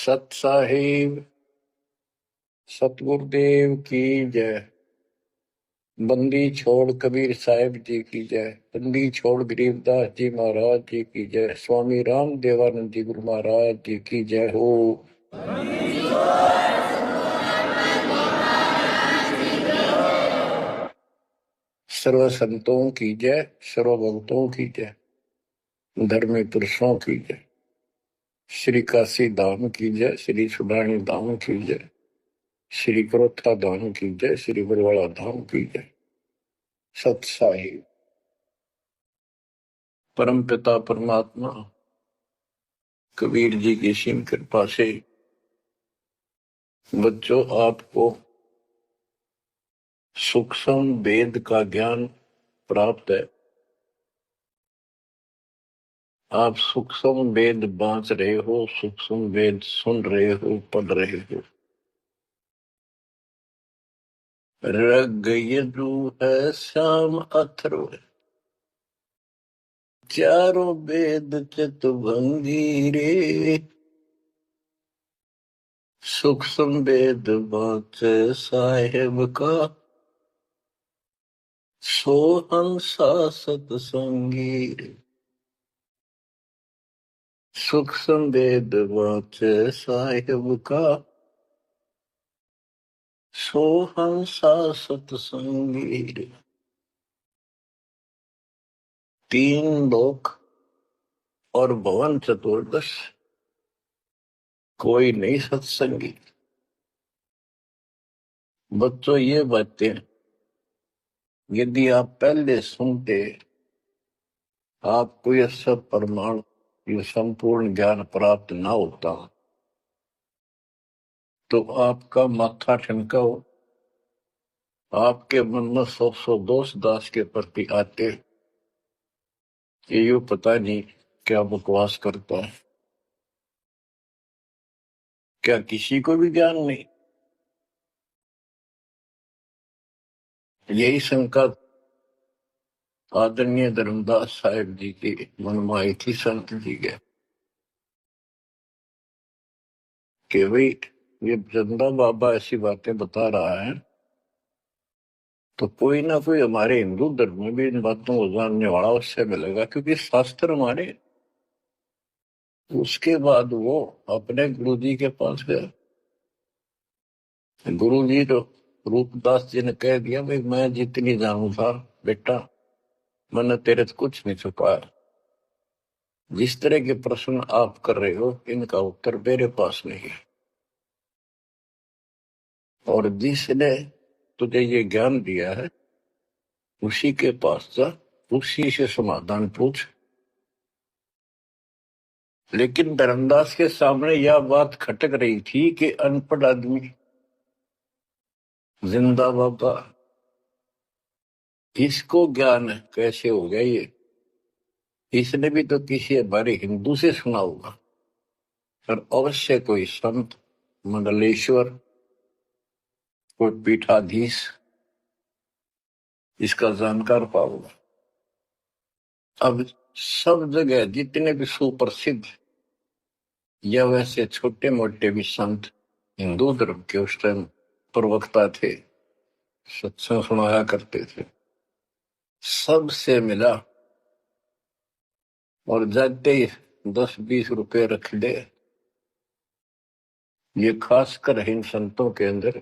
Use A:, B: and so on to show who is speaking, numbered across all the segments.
A: सत साहिब सतगुरुदेव की जय। बंदी छोड़ कबीर साहिब जी की जय। बंदी छोड़ गरीबदास जी महाराज जी की जय। स्वामी राम देवानंद जी गुरु महाराज जी की जय हो। सर्व संतों की जय, सर्व भक्तों की जय, धर्मी पुरुषों की जय। श्री काशी धाम की जय, श्री सुडानी धाम की जय, श्री क्रोथा धाम की जय, श्री बरवाड़ा धाम की जय। सत साहिब परम पिता परमात्मा कबीर जी की सीम कृपा से बच्चों आपको सूक्ष्म वेद का ज्ञान प्राप्त है। आप सूक्ष्म वेद बांच रहे हो, सूक्ष्म वेद सुन रहे हो, पढ़ रहे हो। रग यजु है श्याम अथर्व है, चारों वेद चतुभंगी रे। सूक्ष्म वेद बांच साहेब का, सोहंसा सतसंगी रे। सूक्ष्म वेद बांच साहेब का, सोहंसा सतसंगी रे। तीन लोक और भवन चतुर्दश, कोई नहीं सत्संगी। बच्चों ये बातें यदि आप पहले सुनते, आपको यह सब प्रमाण, ये संपूर्ण ज्ञान प्राप्त ना होता, तो आपका माथा ठनका हो, आपके मन में सौ दोष दास के प्रति आते ये पता नहीं क्या बकवास करता है, क्या किसी को भी ज्ञान नहीं। यही शंका आदरणीय धर्मदास साहिब जी की मन में आई थी संत जी के, कि भाई ये चंदा बाबा ऐसी बातें बता रहा है, तो कोई ना कोई हमारे हिंदू धर्म में भी इन बातों को जानने वाला उससे मिलेगा, क्योंकि शास्त्र हमारे। उसके बाद वो अपने गुरु जी के पास गया। गुरु जी तो रूपदास जी ने कह दिया, भाई मैं जितनी जानू था बेटा, मैंने तेरे से कुछ नहीं छुपाया। जिस तरह के प्रश्न आप कर रहे हो, इनका उत्तर मेरे पास नहीं है, और जिसने तुझे ये ज्ञान दिया है उसी के पास जा, उसी से समाधान पूछ। लेकिन धर्मदास के सामने यह बात खटक रही थी कि अनपढ़ आदमी, जिंदा बाबा, इसको ज्ञान कैसे हो गया ये? इसने भी तो किसी हमारे हिंदू से सुना होगा, और अवश्य कोई संत, मंडलेश्वर, कोई पीठाधीश इसका जानकार पाओगा। अब सब जगह जितने भी सुप्रसिद्ध या वैसे छोटे मोटे भी संत हिंदू धर्म के उस टाइम प्रवक्ता थे, सत्संग सुनाया करते थे, सबसे मिला, और जाते ही 10-20 रुपए रख दे। ये खासकर इन संतों के अंदर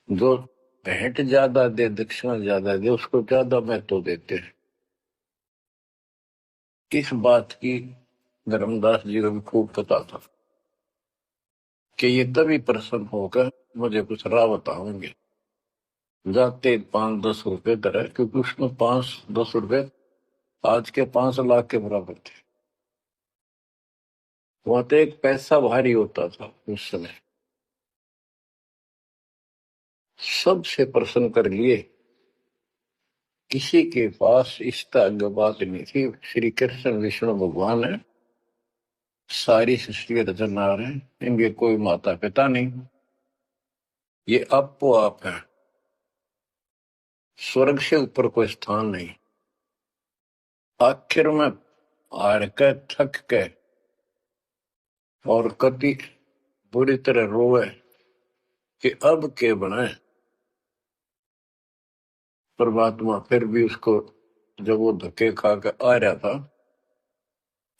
A: जो भेंट ज्यादा दे, दक्षिणा ज्यादा दे, उसको ज्यादा महत्व देते हैं। इस बात की धर्मदास जी को भी खूब पता था कि ये तभी प्रसन्न होकर मुझे कुछ राह बताओगे। जाते 5-10 रुपए दर है, क्योंकि उसमें 5-10 रुपए आज के 5 लाख के बराबर थे। वहां तो एक पैसा भारी होता था उस समय। सबसे प्रसन्न कर लिए, किसी के पास इस तरह बात नहीं थी। श्री कृष्ण विष्णु भगवान है, सारी सृष्टि रचनहार है, इनके कोई माता पिता नहीं, ये आपो आप है, स्वर्ग से ऊपर कोई स्थान नहीं। आखिर में हार के, थक के, और कति बुरी तरह रोए कि अब के बने। परमात्मा फिर भी उसको, जब वो धक्के खा के आ रहा था,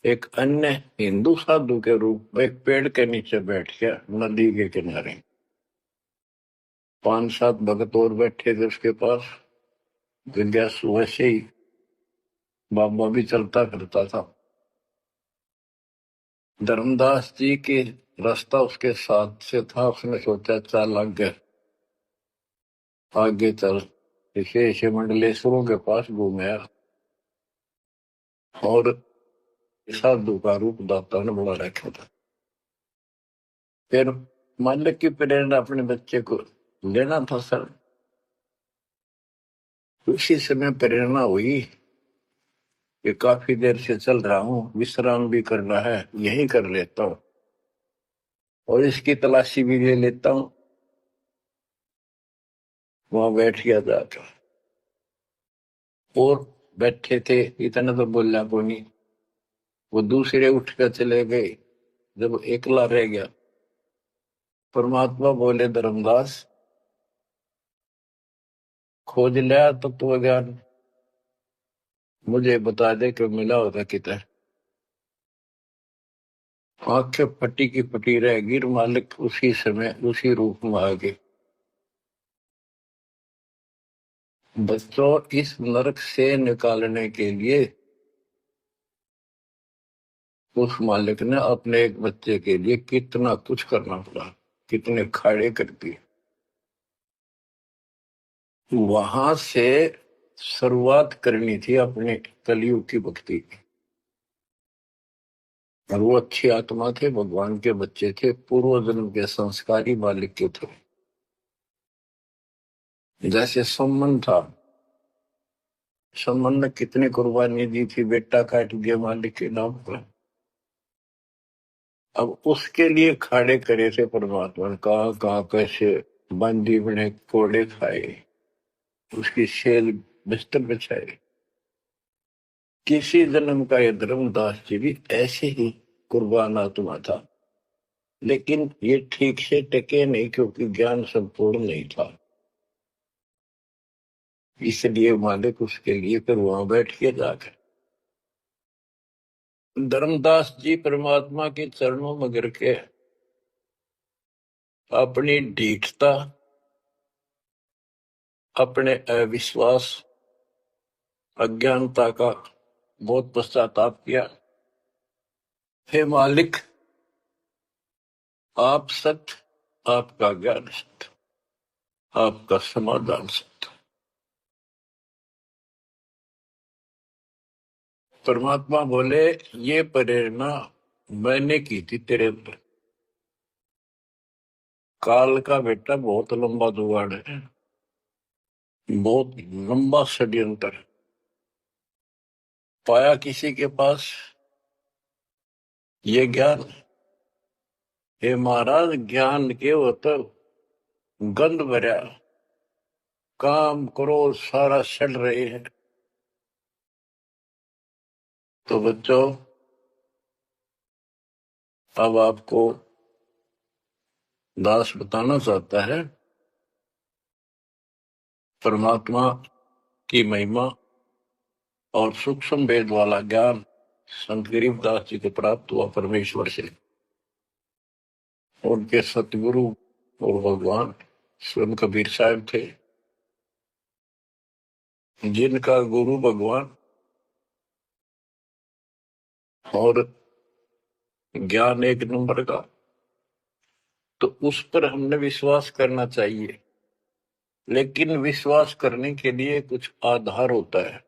A: एक अन्य हिंदू साधु के रूप में एक पेड़ के नीचे बैठ गया, नदी के किनारे। 5-7 भगत और बैठे थे उसके पास। जिज्ञासु वैसे ही बाबा भी चलता फिरता था। धर्मदास जी के रास्ता उसके साथ से था। उसने सोचा चल आगे चल। ऐसे मंडलेश्वरों के पास घूमया और साधु का रूप दाता ने बना रखा था। फिर मालिक की प्रेरणा अपने बच्चे को लेना था सर। उसी समय प्रेरणा हुई कि काफी देर से चल रहा हूं, विश्राम भी करना है, यही कर लेता हूं और इसकी तलाशी भी ले लेता हूं। वहां बैठ गया जाकर और बैठे थे, इतना तो बोला को नहीं। वो दूसरे उठ कर चले गए। जब एकला रह गया, परमात्मा बोले धर्मदास, खोज लिया तत्व ज्ञान, मुझे बता दे कि मिला होता कितना। आंखें फटी की फटी रह गिर। मालिक उसी समय उसी रूप में आ गए। बच्चों, इस नरक से निकालने के लिए उस मालिक ने अपने एक बच्चे के लिए कितना कुछ करना पड़ा, कितने खाड़े कर दिए। वहां से शुरुआत करनी थी अपने कलयुग की भक्ति की। और वो अच्छी आत्मा थे, भगवान के बच्चे थे, पूर्व जन्म के संस्कारी मालिक के थे। जैसे सम्मन था, सम्मन ने कितनी कुर्बानी दी थी, बेटा काट दिया मालिक के नाम पर। अब उसके लिए खाड़े करे थे परमात्मा ने। कहाँ कहाँ कैसे बंदी बने, कोड़े खाए, उसकी शेल बिस्तर बिछाए। किसी जन्म का ये धर्मदास जी भी ऐसे ही कुर्बान आत्मा था, लेकिन ये ठीक से टिके नहीं क्योंकि ज्ञान संपूर्ण नहीं था। इसलिए मालिक उसके लिए फिर वहां बैठ के जाकर धर्मदास जी परमात्मा के चरणों में गिर के अपनी ढीठता, अपने अविश्वास, अज्ञानता का बहुत पश्चाताप किया। हे मालिक, आप सत्य, आपका ज्ञान सत्य, आपका समाधान सत्य। परमात्मा बोले, ये प्रेरणा मैंने की थी तेरे अंदर। काल का बेटा बहुत लंबा जुगाड़ है, बहुत लंबा षड्यंत्र। पाया किसी के पास ये ज्ञान। हे महाराज, ज्ञान के वो तो गंध भरा, काम करो सारा सड़ रहे हैं। तो बच्चों, अब आपको दास बताना चाहता है परमात्मा की महिमा और सूक्ष्म भेद वाला ज्ञान संत गरीबदास जी को प्राप्त हुआ परमेश्वर से। उनके सतगुरु और भगवान स्वयं कबीर साहब थे, जिनका गुरु भगवान और ज्ञान एक नंबर का। तो उस पर हमने विश्वास करना चाहिए, लेकिन विश्वास करने के लिए कुछ आधार होता है।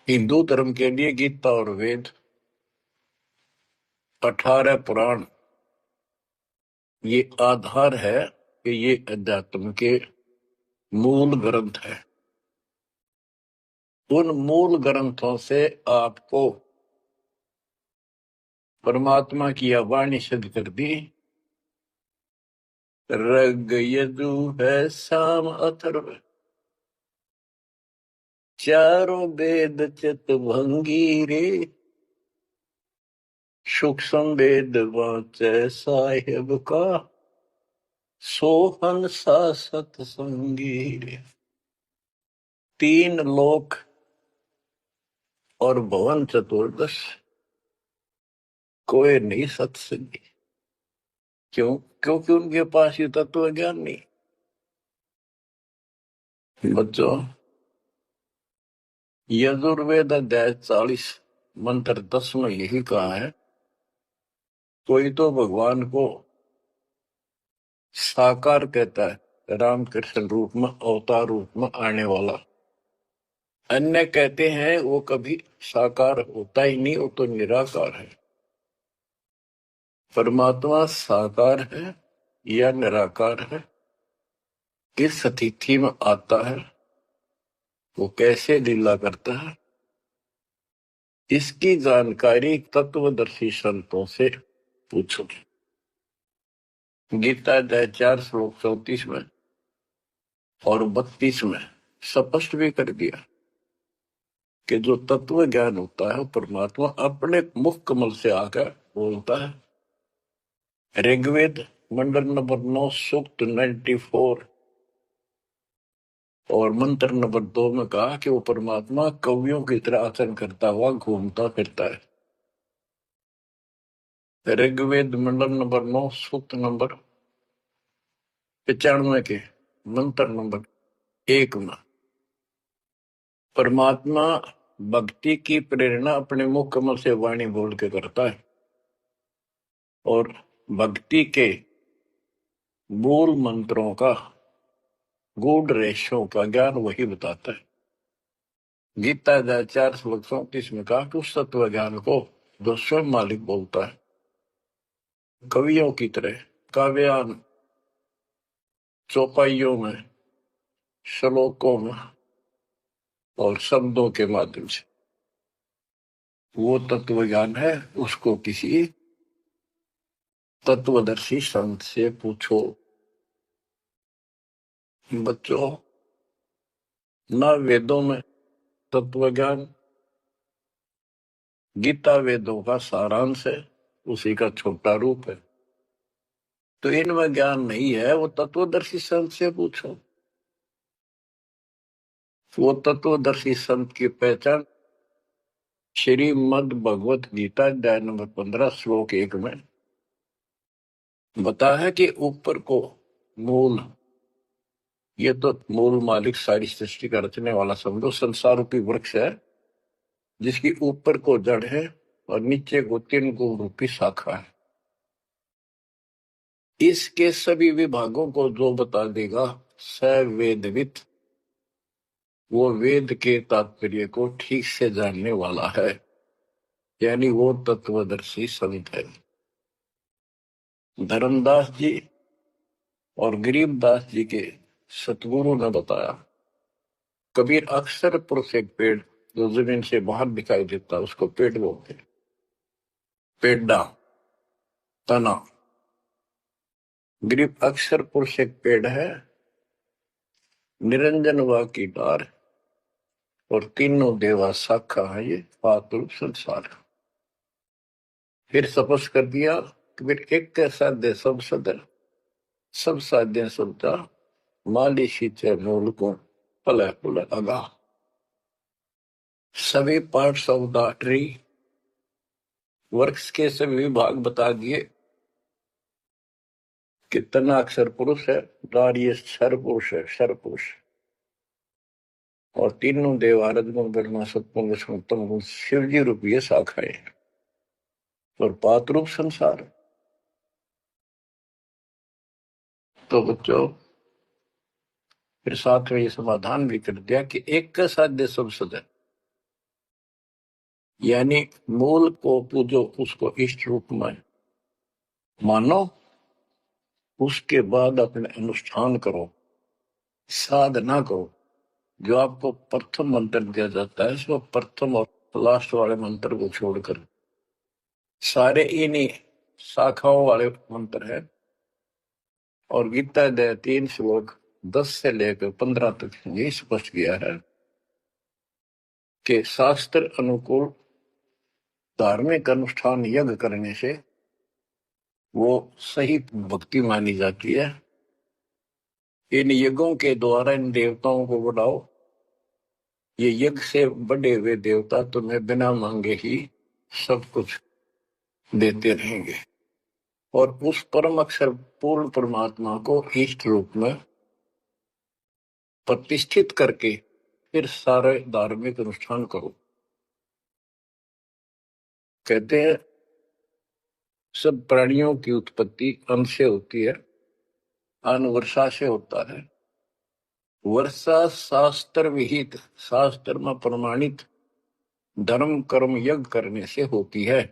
A: हिंदू धर्म के लिए गीता और वेद, 18 पुराण, ये आधार है कि ये अध्यात्म के मूल ग्रंथ है। उन मूल ग्रंथों से आपको परमात्मा की वाणी सिद्ध कर दी। ऋग यजु है साम अथर्व, चारों वेद चित भंगी रे। सुख संवेद वाचै साहेब का, सोहन सा सतसंगी। तीन लोक और भवन चतुर्दश, कोई नहीं सत्संगी। क्यों? क्योंकि उनके पास ये तत्व ज्ञान नहीं। बच्चों, यजुर्वेद अध्याय 40 मंत्र 10 में यही कहा है, कोई तो भगवान को साकार कहता है, रामकृष्ण रूप में, अवतार रूप में आने वाला। अन्य कहते हैं वो कभी साकार होता ही नहीं, वो तो निराकार है। परमात्मा साकार है या निराकार है, किस तिथि में आता है, वो कैसे लीला करता है, इसकी जानकारी तत्वदर्शी संतों से पूछो। गीता अध्याय 4 श्लोक 34 में और 32 में स्पष्ट भी कर दिया कि जो तत्व ज्ञान होता है परमात्मा अपने मुख कमल से आकर बोलता है। ऋग्वेद मंडल नंबर 9 सूक्त 94 और मंत्र नंबर 2 में कहा कि वो परमात्मा कवियों की तरह आचरण करता हुआ घूमता फिरता है। ऋग्वेद मंडल नंबर 9 सूक्त नंबर 95 के मंत्र नंबर 1 में परमात्मा भक्ति की प्रेरणा अपने मुख कमल से वाणी बोल के करता है और भक्ति के मूल मंत्रों का, गूढ़ रहस्यों का ज्ञान वही बताता है। गीता अध्याय 4 श्लोक 34 में कहा कि उस तत्व ज्ञान को जो स्वयं मालिक बोलता है, कवियों की तरह काव्यान चौपाइयों में, श्लोकों में और शब्दों के माध्यम से, वो तत्व ज्ञान है, उसको किसी तत्वदर्शी संत से पूछो। बच्चों, न वेदों में तत्व ज्ञान, गीता वेदों का सारांश है, उसी का छोटा रूप है। तो इनमें ज्ञान नहीं है, वो तत्वदर्शी संत से पूछो। वो तत्वदर्शी संत की पहचान श्रीमद् भगवत गीता अध्याय नंबर 15 श्लोक 1 में बता है कि ऊपर को मूल, ये तो मूल मालिक सारी सृष्टि का रचने वाला समझो, संसार रूपी वृक्ष है जिसकी ऊपर को जड़ है और नीचे को 3 गुण रूपी शाखा है। इसके सभी विभागों को जो बता देगा स वेदविद, वो वेद के तात्पर्य को ठीक से जानने वाला है, यानी वो तत्वदर्शी संत है। धर्मदास जी और गरीबदास जी के सतगुरु ने बताया, कबीर अक्सर पुरुष एक पेड़ जो जमीन से बाहर दिखाई देता है उसको पेड़ बोलते, पेड़ा, तना। गरीब अक्सर पुरुष एक पेड़ है, निरंजन वा की डार और तीनों देवा शाखा है, ये पातुल संसार। फिर स्पष्ट कर दिया कि फिर एक के साध्य सब सदर, सब साध्य सबता, माली सींचे मूल को, पल पुल अगा। सभी पार्ट्स ऑफ द ट्री, वृक्ष के सभी भाग बता दिए कि तना अक्षर पुरुष है, डार ये क्षर पुरुष है, क्षर पुरुष, और तीनों देव आराधना ब्रह्मा सत्पुरुष उत्तम गुण शिव जी रूपी शाखाएं और पातरूप संसार। तो बच्चों, फिर साथ में ये समाधान भी कर दिया कि एक का साध्य सब सदन, यानी मूल को पूजो, उसको इष्ट रूप में मानो, उसके बाद अपने अनुष्ठान करो, साधना करो। जो आपको प्रथम मंत्र दिया जाता है, इसमें प्रथम और लास्ट वाले मंत्र को छोड़कर सारे इन्हीं शाखाओं वाले मंत्र है। और गीता अध्याय 3 श्लोक 10 से लेकर 15 तक ये स्पष्ट किया है कि शास्त्र अनुकूल धार्मिक अनुष्ठान यज्ञ करने से वो सही भक्ति मानी जाती है। इन यज्ञों के द्वारा इन देवताओं को बुलाओ, ये यज्ञ से बड़े हुए देवता तुम्हें बिना मांगे ही सब कुछ देते रहेंगे। और उस परम अक्षर पूर्ण परमात्मा को इष्ट रूप में प्रतिष्ठित करके फिर सारे धार्मिक अनुष्ठान करो। कहते हैं सब प्राणियों की उत्पत्ति अन्न से होती है, अन्न वर्षा से होता है। वर्षा शास्त्र विहित, शास्त्र में प्रमाणित धर्म कर्म यज्ञ करने से होती है।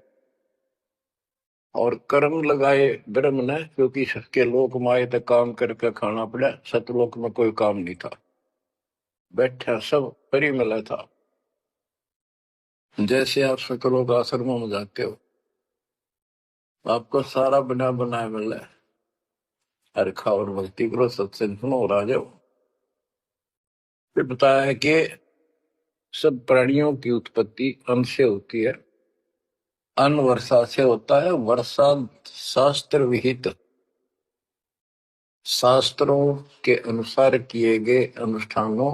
A: और कर्म लगाए ब्रह्म ने, क्योंकि सबके लोक माए तक काम करके खाना पड़ा, सतलोक में कोई काम नहीं था, बैठा सब परी मिला था। जैसे आप सतलोक आश्रमों में जाते हो, आपको सारा बना बनाया मिल रहा है, हर खाओ और भक्ति करो, सत्संग सुनो और आ जाओ। फिर बताया है कि सब प्राणियों की उत्पत्ति अन्न से होती है, अन्न वर्षा से होता है। वर्षा शास्त्र विहित, शास्त्रों के अनुसार किए गए अनुष्ठानों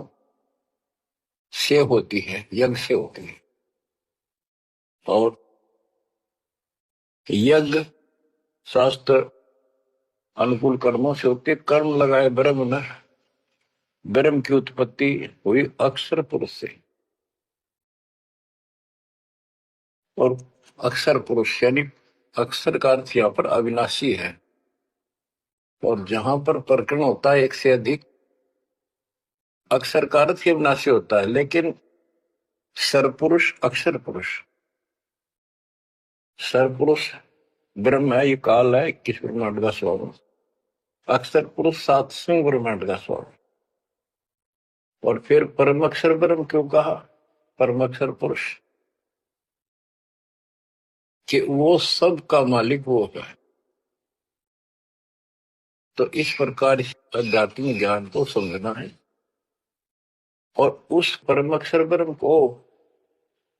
A: से होती है, यज्ञ से होती है। और यज्ञ शास्त्र अनुकूल कर्मों से होते, कर्म लगाए ब्रह्म ने, ब्रह्म की उत्पत्ति हुई अक्षर पुरुष से। और अक्षर पुरुष यानी अक्षर का अर्थ यहाँ पर अविनाशी है। और जहां पर प्रकरण होता है एक से अधिक, अक्षर का अर्थ ही अविनाशी होता है, लेकिन सरपुरुष अक्षर पुरुष, सरपुरुष ब्रह्म है, ये काल है 21 ब्रह्मांड का स्वरूप, अक्षर पुरुष 7वें ब्रह्मांड का स्वरूप। और फिर परम अक्षर ब्रह्म क्यों कहा, परम अक्षर पुरुष, कि वो सब का मालिक वो है। तो इस प्रकार अध्यात्मिक ज्ञान को समझना है और उस परम अक्षर ब्रह्म को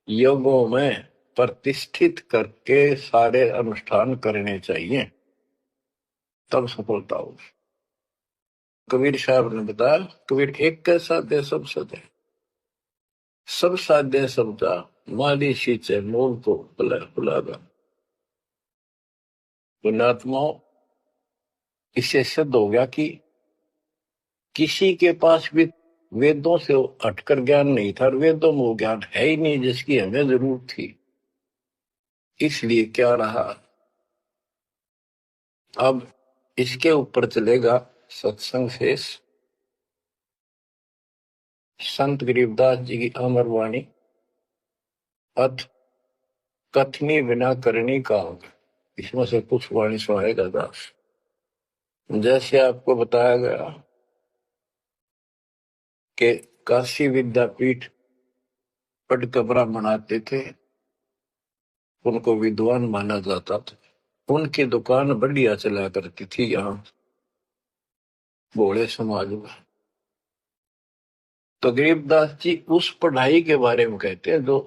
A: योगों में प्रतिष्ठित करके सारे अनुष्ठान करने चाहिए, तब सफलता हो। कबीर साहब ने बताया, कबीर एक कैसा दे सब सदे, सब साध्य समझा, माली सींचे मोल को बुलागा। पुण्यात्माओं, इससे सिद्ध हो गया कि किसी के पास भी वेदों से हटकर ज्ञान नहीं था, और वेदों में वो ज्ञान है ही नहीं जिसकी हमें जरूरत थी। इसलिए क्या रहा, अब इसके ऊपर चलेगा सत्संग शेष। संत गरीबदास जी की अमर वाणी, अथ कथनी बिना करनी काम, इसमें से कुछ वाणी सुनाएगा दास। जैसे आपको बताया गया कि काशी विद्यापीठ पढ़ कर ब्राह्मण आते थे, उनको विद्वान माना जाता था, उनकी दुकान बढ़िया चला करती थी यहाँ भोले समाज में। तो गरीबदास जी उस पढ़ाई के बारे में कहते हैं जो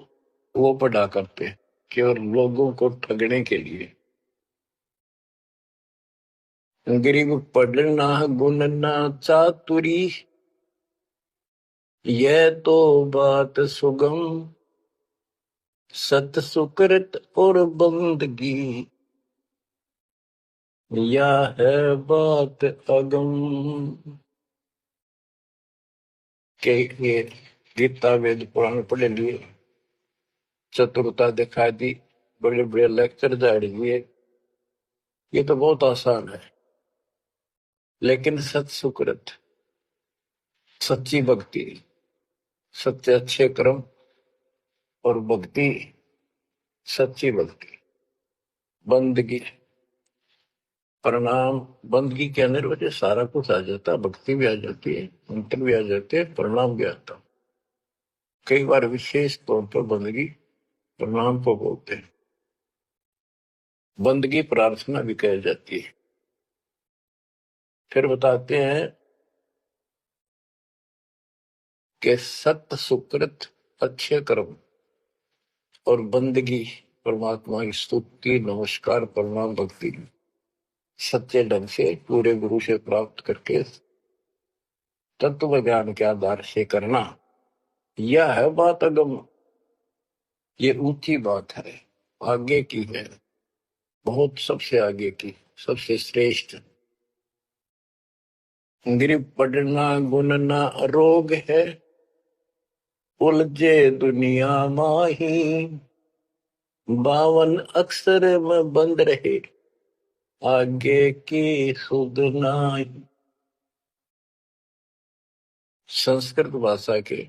A: वो पढ़ा करते हैं, केवल लोगों को ठगने के लिए। गरीब पढ़ना गुण ना चातुरी, यह तो बात सुगम, सत सुकृत और बंदगी, या है बात अगम। के ये गीता वेद पुराण पढ़े लिए, चतुरता दिखा दी, बड़े बड़े लेक्चर झाड़ दिए, ये तो बहुत आसान है। लेकिन सत सुकृत, सच्ची भक्ति, सच्चे अच्छे कर्म और भक्ति, सच्ची भक्ति, बंदगी, प्रणाम, बंदगी के अंदर वजह सारा कुछ आ जाता है, भक्ति भी आ जाती है, मंत्र भी आ जाते हैं, प्रणाम भी आता। कई बार विशेष तौर पर बंदगी प्रणाम को बोलते हैं, बंदगी प्रार्थना भी कही जाती है। फिर बताते हैं कि सत्य सुकृत अच्छे कर्म और बंदगी परमात्मा की स्तुति नमस्कार प्रणाम भक्ति सच्चे ढंग से पूरे गुरु से प्राप्त करके तत्व ज्ञान के आधार से करना, यह है बात अगम। ये ऊंची बात है, आगे की है, बहुत सबसे आगे की, सबसे श्रेष्ठ। गिर पढ़ना गुनना रोग है, उलझे दुनिया माही, 52 अक्षर में बंद रहे, आगे की सुध नाही। संस्कृत भाषा के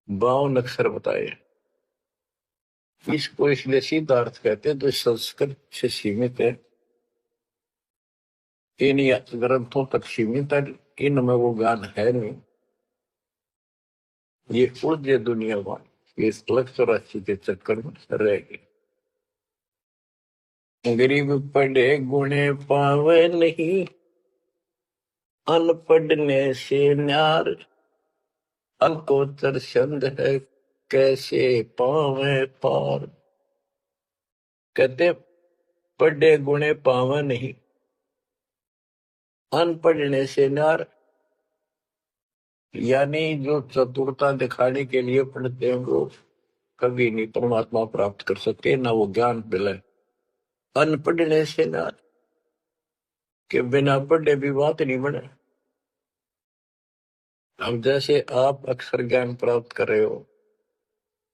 A: 52 अक्षर बताए। इसको इसलिए सिद्धार्थ कहते हैं, तो संस्कृत से सीमित है, इन ग्रंथों तक सीमित है, इनमें वो ज्ञान है नहीं। ये उलझे दुनिया में, ये 184 के चक्कर में रह गए। गरीब पढ़े गुणे पावे नहीं, अनपढ़ने से न्यार, अल्कोतर छंद है कैसे पावे पार। कहते पढ़े गुणे पावे नहीं, अनपढ़ने से न्यार, यानी जो चतुरता दिखाने के लिए पढ़ते हैं वो कभी नहीं परमात्मा प्राप्त कर सकते, ना वो ज्ञान मिले। अनपढ़ने से न्यार के बिना पढ़े भी बात नहीं बने। अब जैसे आप अक्षर ज्ञान प्राप्त कर रहे हो,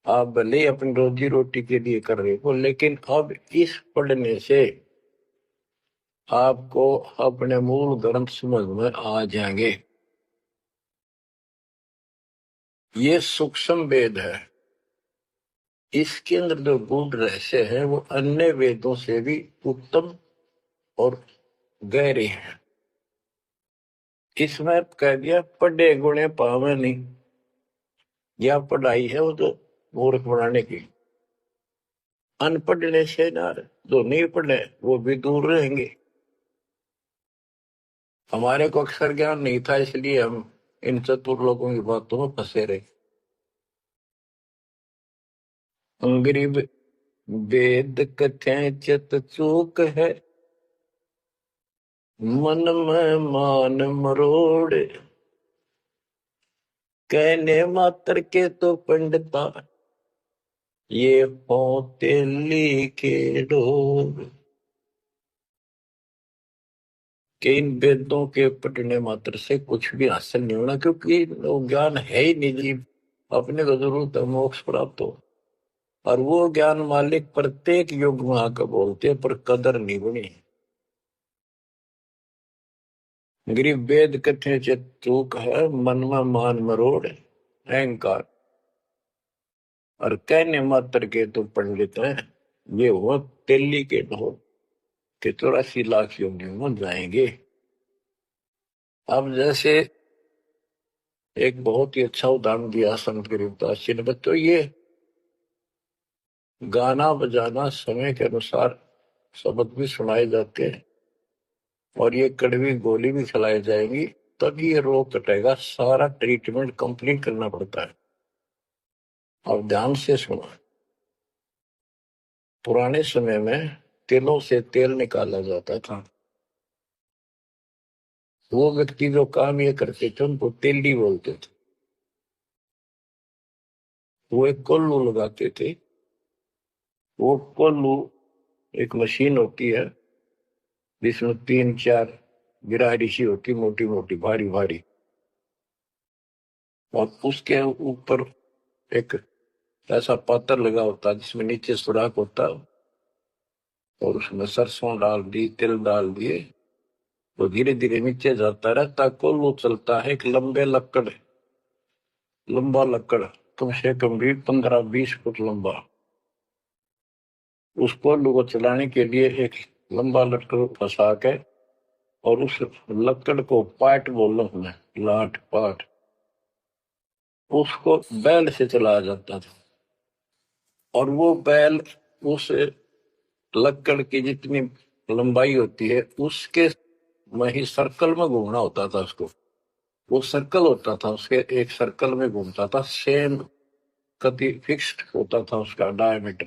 A: आप भले अपनी रोजी रोटी के लिए कर रहे हो, लेकिन अब इस पढ़ने से आपको अपने मूल ग्रंथ समझ में आ जाएंगे। ये सूक्ष्म वेद है, इसके अंदर जो गूढ़ रहस्य है वो अन्य वेदों से भी उत्तम और गहरे हैं। इसमें कह दिया पढ़े गुणे पावे नहीं, यह पढ़ाई है वो तो मूर्ख बनाने की। अनपढ़ने से ना, जो नहीं पढ़े वो भी दूर रहेंगे। हमारे को अक्षर ज्ञान नहीं था, इसलिए हम इन चतुर लोगों की बातों में फंसे रहे। गरीब वेद कथें चित चूक है, मन में मान मरोड़, कहने मात्र के तो पंडिता, ये होते लिखे डोर। कि इन वेदों के पढ़ने मात्र से कुछ भी हासिल नहीं होना, क्योंकि वो ज्ञान है ही नहीं जी। अपने को जरूरत है मोक्ष प्राप्त हो, और वो ज्ञान मालिक प्रत्येक युग में आकर बोलते हैं, पर कदर नहीं बनी। गरीब वेद कथे चूक है, मन में मान मरोड़, अहंकार, और कहने मात्र के तो पंडित हैं, ये हुआ तेली के ढोल के 84 लाख योनियों में जाएंगे। अब जैसे एक बहुत ही अच्छा उदाहरण दिया संत गरीबदास जी ने, बच्चों ये गाना बजाना समय के अनुसार शब्द भी सुनाए जाते हैं, और ये कड़वी गोली भी खिलाई जाएगी, तभी ये रोग कटेगा। सारा ट्रीटमेंट कंप्लीट करना पड़ता है। और ध्यान से सुनो, पुराने समय में तिलों से तेल निकाला जाता था। वो व्यक्ति जो काम ये करते थे उनको तेली बोलते थे। वो एक कोल्लू लगाते थे। वो कोल्लू एक मशीन होती है जिसमें 3-4 गिरारी सी होती, मोटी मोटी भारी भारी, और उसके ऊपर एक ऐसा पात्र लगा होता जिसमें नीचे सुराख होता, और उसमें सरसों डाल दी, तिल डाल दिए, तो धीरे धीरे नीचे जाता रहता। कोल्लू चलता है एक लंबा लकड़, कम से कम भी 15-20 फुट लंबा। उस कोल्लू को चलाने के लिए एक लंबा लकड़ फंसा के, और उस लकड़ को पाट बोल रहा हूं, लाट पाट, उसको बैल से चलाया जाता था। और वो बैल उस लकड़ की जितनी लंबाई होती है उसके में ही सर्कल में घूमना होता था उसको। वो सर्कल होता था, उसके एक सर्कल में घूमता था, सेम कति फिक्स्ड होता था उसका डायमीटर।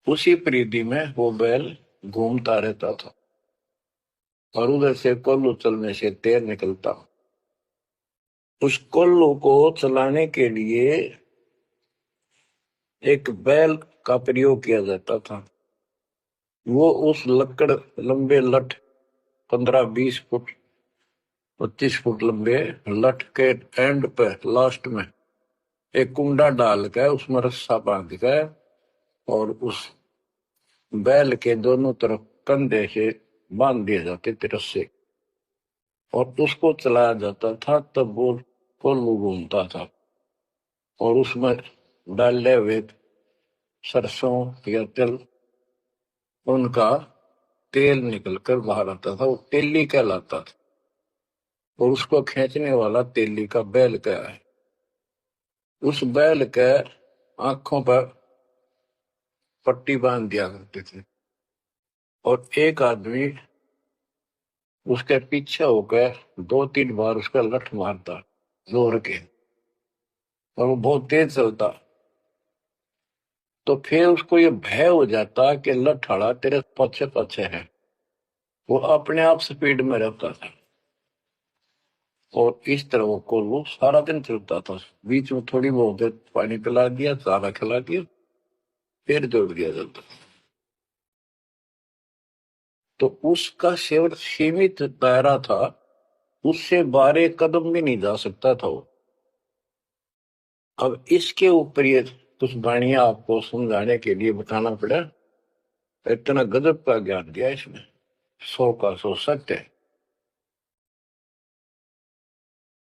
A: उसी परिधि में वो बैल घूमता रहता था और उधर से कोल्लू चलने से तेल निकलता। उस कोल्लू को चलाने के लिए एक बैल का प्रयोग किया जाता था। वो उस लकड़ लंबे लठ 15-20 फुट 25 फुट लंबे लठ के एंड पे लास्ट में एक कुंडा डाल कर उसमें रस्सा बांध कर और उस बैल के दोनों तरफ कंधे से बांध दिए जाते थे रस्से और उसको चलाया जाता था। तब वो कोल्लू घूमता था और उसमें डाले हुए सरसों या तिल उनका तेल निकलकर बाहर आता था। वो तेली कहलाता था और उसको खींचने वाला तेली का बैल का है। उस बैल के आंखों पर पट्टी बांध दिया करते थे और एक आदमी उसके पीछे होकर 2-3 बार उसका लठ मारता जोर के और वो बहुत तेज चलता। तो फिर उसको ये भय हो जाता कि लठाड़ा तेरे पीछे पीछे है। वो अपने आप स्पीड में रहता था और इस तरह वो कोल्हू सारा दिन चलता था। बीच में थोड़ी बहुत देर पानी पिला दिया, चारा खिला दिया, फिर जोड़ दिया जाता। तो उसका केवल सीमित दायरा था, उससे 12 कदम भी नहीं जा सकता था वो। अब इसके ऊपर ये कुछ वाणियां आपको समझाने के लिए बताना पड़ा। इतना गजब का ज्ञान दिया इसमें, 100 का 100 सत्य है।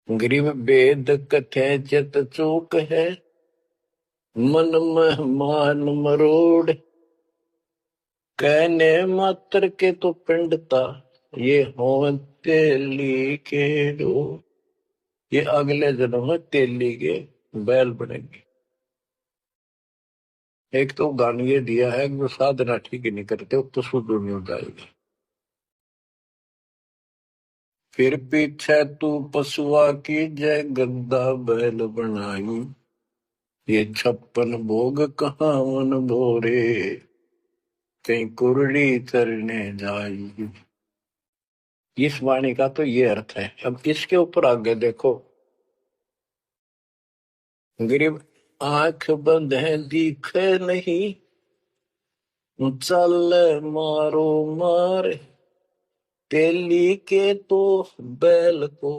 A: ग्रीव वेद कथे चित चूक है, मन मान मरोड़, कहने मात्र के तो पिंडता, ये हो तेली के रो। ये अगले जन्म में तेली के बैल बनेंगे। एक तो गान ये दिया है कि साधना ठीक नहीं करते तो शुद्ध नहीं हो जाएगी। फिर पीछे तू पशुआ की जय गद्दा बैल बनाई, ये 56 भोग कहाँ मन भोरे, कहीं कुरड़ी चरने जाई। इस वाणी का तो ये अर्थ है। अब इसके ऊपर आगे देखो, गरीब आंख बंद है दिखे नहीं, चल मारो मार, तेली के तो बैल को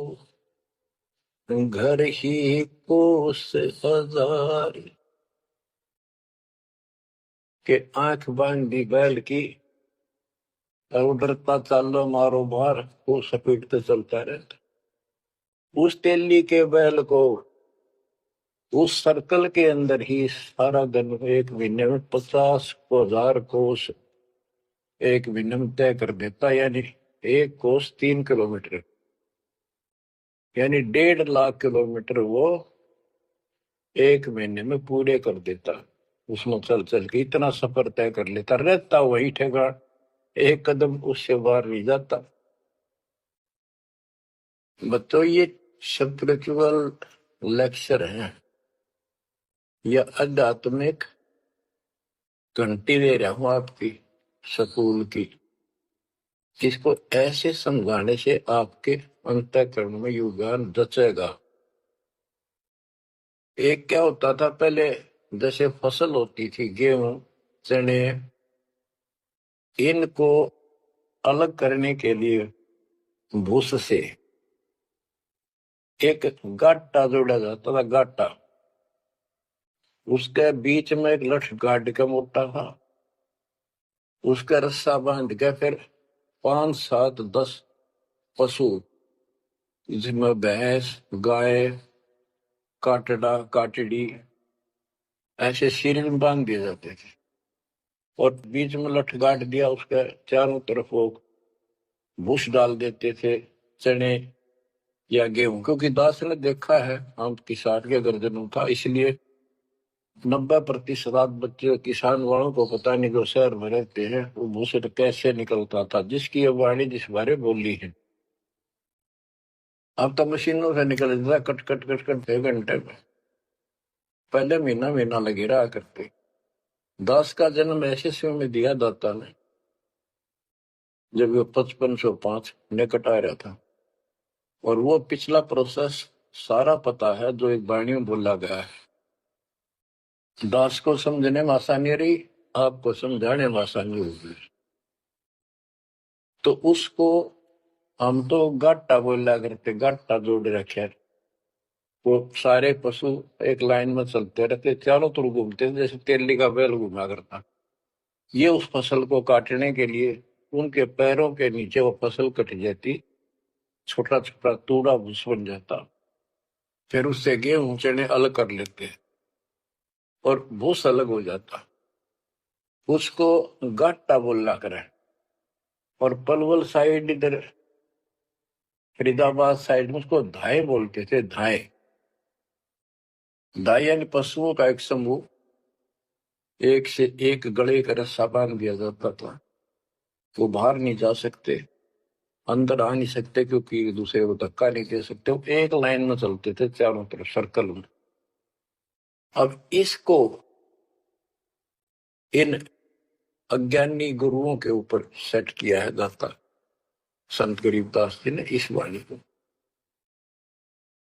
A: घर ही कोस हजार। के आंख बांध दी बैल की और उधरता चलो मारो मार, वो स्पीड से चलता रहता। उस तेली के बैल को उस सर्कल के अंदर ही सारा दिन एक महीने में 50,000 कोस एक महीने में तय कर देता। यानी एक कोस 3 किलोमीटर, यानी 1.5 लाख किलोमीटर वो एक महीने में पूरे कर देता। उसमें चल चल के इतना सफर तय कर लेता, रहता वही ठेगा, एक कदम उससे बाहर नहीं जाता। बच्चों ये स्पिरिचुअल लेक्चर है या आध्यात्मिक घंटी दे रहा हूं आपकी स्कूल की। इसको ऐसे समझाने से आपके अंतःकरण में योगदान रचेगा। एक क्या होता था पहले, जैसे फसल होती थी गेहूं चने, इनको अलग करने के लिए भूस से एक गाटा जोड़ा जाता था। गाटा, उसके बीच में एक लठ गाड़ का मोटा था, उसका रस्सा बांध के फिर 5-7-10 पशु, जिसमें भैंस गाय काटड़ा काटड़ी ऐसे सिर में बांध दिए जाते थे और बीच में लठ गाड़ दिया, उसके चारों तरफ वो भूस डाल देते थे, चने या गेहूं। क्योंकि दास ने देखा है हम किसान के गर्जनों था, इसलिए 90% बच्चे किसान वालों को पता नहीं, जो शहर में रहते हैं, वो भूसे कैसे निकलता था। जिसकी ये वाणी जिस बारे बोली है, अब तो मशीनों से निकल जाता कट कट कट कट 6 घंटे में। पहले महीना महीना लगे रहा करते। दास का जन्म ऐसे समय में दिया दाता ने जब वो 5505 निकट आ रहा था, और वो पिछला प्रोसेस सारा पता है जो एक वाणी में बोला गया है। दास को समझने में आसानी रही, आपको समझाने में आसानी होगी। तो उसको हम तो गाटा बोला करते, गाटा जोड़ रखे। वो सारे पशु एक लाइन में चलते रहते, चारों तरफ घूमते, जैसे तेली का बैल घूमा करता। ये उस फसल को काटने के लिए उनके पैरों के नीचे वो फसल कट जाती, छोटा छोटा तूड़ा भूस बन जाता। फिर उससे गेहूं चने अलग कर लेते और भूस अलग हो जाता। उसको गाटा बोला करे। और पलवल साइड इधर फरीदाबाद साइड में उसको धाए बोलते थे, धाए। धाए यानी पशुओं का एक समूह, एक से एक गले का रस्सा बांध दिया जाता था। वो बाहर नहीं जा सकते, अंदर आ नहीं सकते, क्योंकि दूसरे को धक्का नहीं दे सकते। वो एक लाइन में चलते थे चारों तरफ सर्कल में। अब इसको इन अज्ञानी गुरुओं के ऊपर सेट किया है दाता संत गरीबदास जी ने इस वाणी को।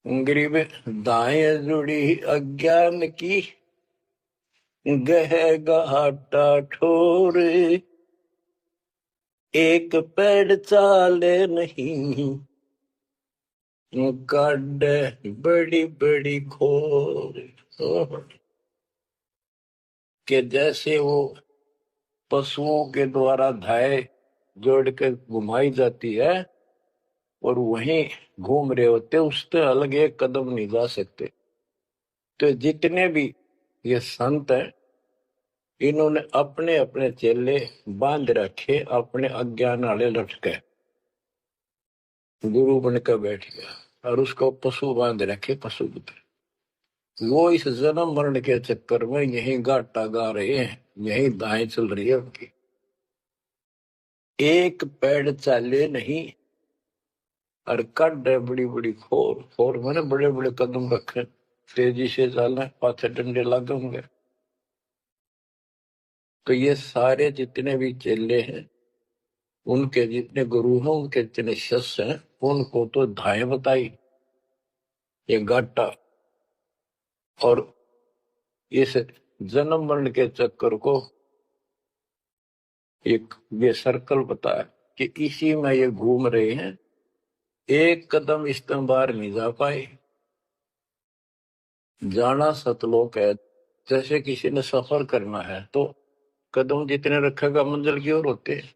A: गरीब दाएं जुड़ी अज्ञान की, गह घाटा ठोर, एक पैर चाले नहीं, काड बड़ी बड़ी खोर। कि जैसे वो पशुओं के द्वारा धाय जोड़ कर घुमाई जाती है और वहीं घूम रहे होते, उससे अलग एक कदम नहीं जा सकते। तो जितने भी ये संत हैं, इन्होंने अपने अपने चेले बांध रखे, अपने अज्ञान वाले लटके। गुरु बनकर बैठ गया और उसको पशु बांध रखे, पशु पुत्र। वो इस जन्म मरण के चक्कर में यही गाटा गा रहे हैं, यही दाएं चल रही है उनकी। एक पेड़ चाले नहीं, और कड है बड़ी बड़ी खोर। खोर मैंने बड़े बड़े कदम रखे, तेजी से चलना, पाथे डंडे लगे होंगे। तो ये सारे जितने भी चेले हैं, उनके जितने गुरु हैं, उनके जितने शिष्य हैं, उनको तो धाए बताई, ये गाटा। और इस जन्म मरण के चक्कर को एक ये सर्कल बताया कि इसी में ये घूम रहे हैं, एक कदम इस तरह बाहर नहीं जा पाए। जाना सतलोक है। जैसे किसी ने सफर करना है तो कदम जितने रखेगा मंजिल की ओर होते हैं,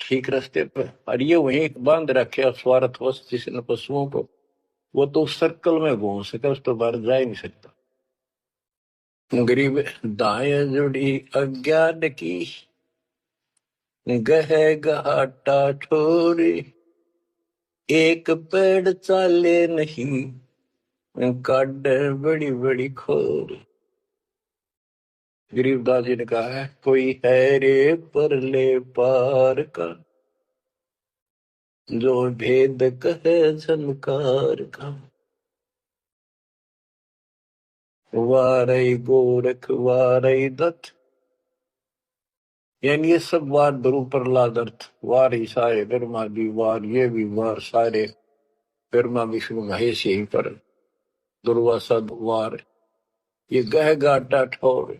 A: ठीक रास्ते पर। और ये वहीं बांध रखे स्वार्थवश जिसने पशुओं को, वो तो उस सर्कल में घूम सके, उस तो बाहर जा ही नहीं सकता। गरीब दाएं जुड़ी अज्ञान की, गह घाटा ठोरे, एक पेड़ चाले नहीं, काट बड़ी बड़ी खोर। गरीबदास जी ने कहा है, कोई है रे परले पार का, जो भेद कहे झनकार का। वारई गोरख वारई दत्त, यानी ये सब वार ध्रुव प्रहलाद अर्थ। वार ही सारे, ब्रह्मा भी वार, ये भी वार, सारे ब्रह्मा विष्णु महेश यहीं पर, दुर्वासा वार। ये गह गाटा ठोर।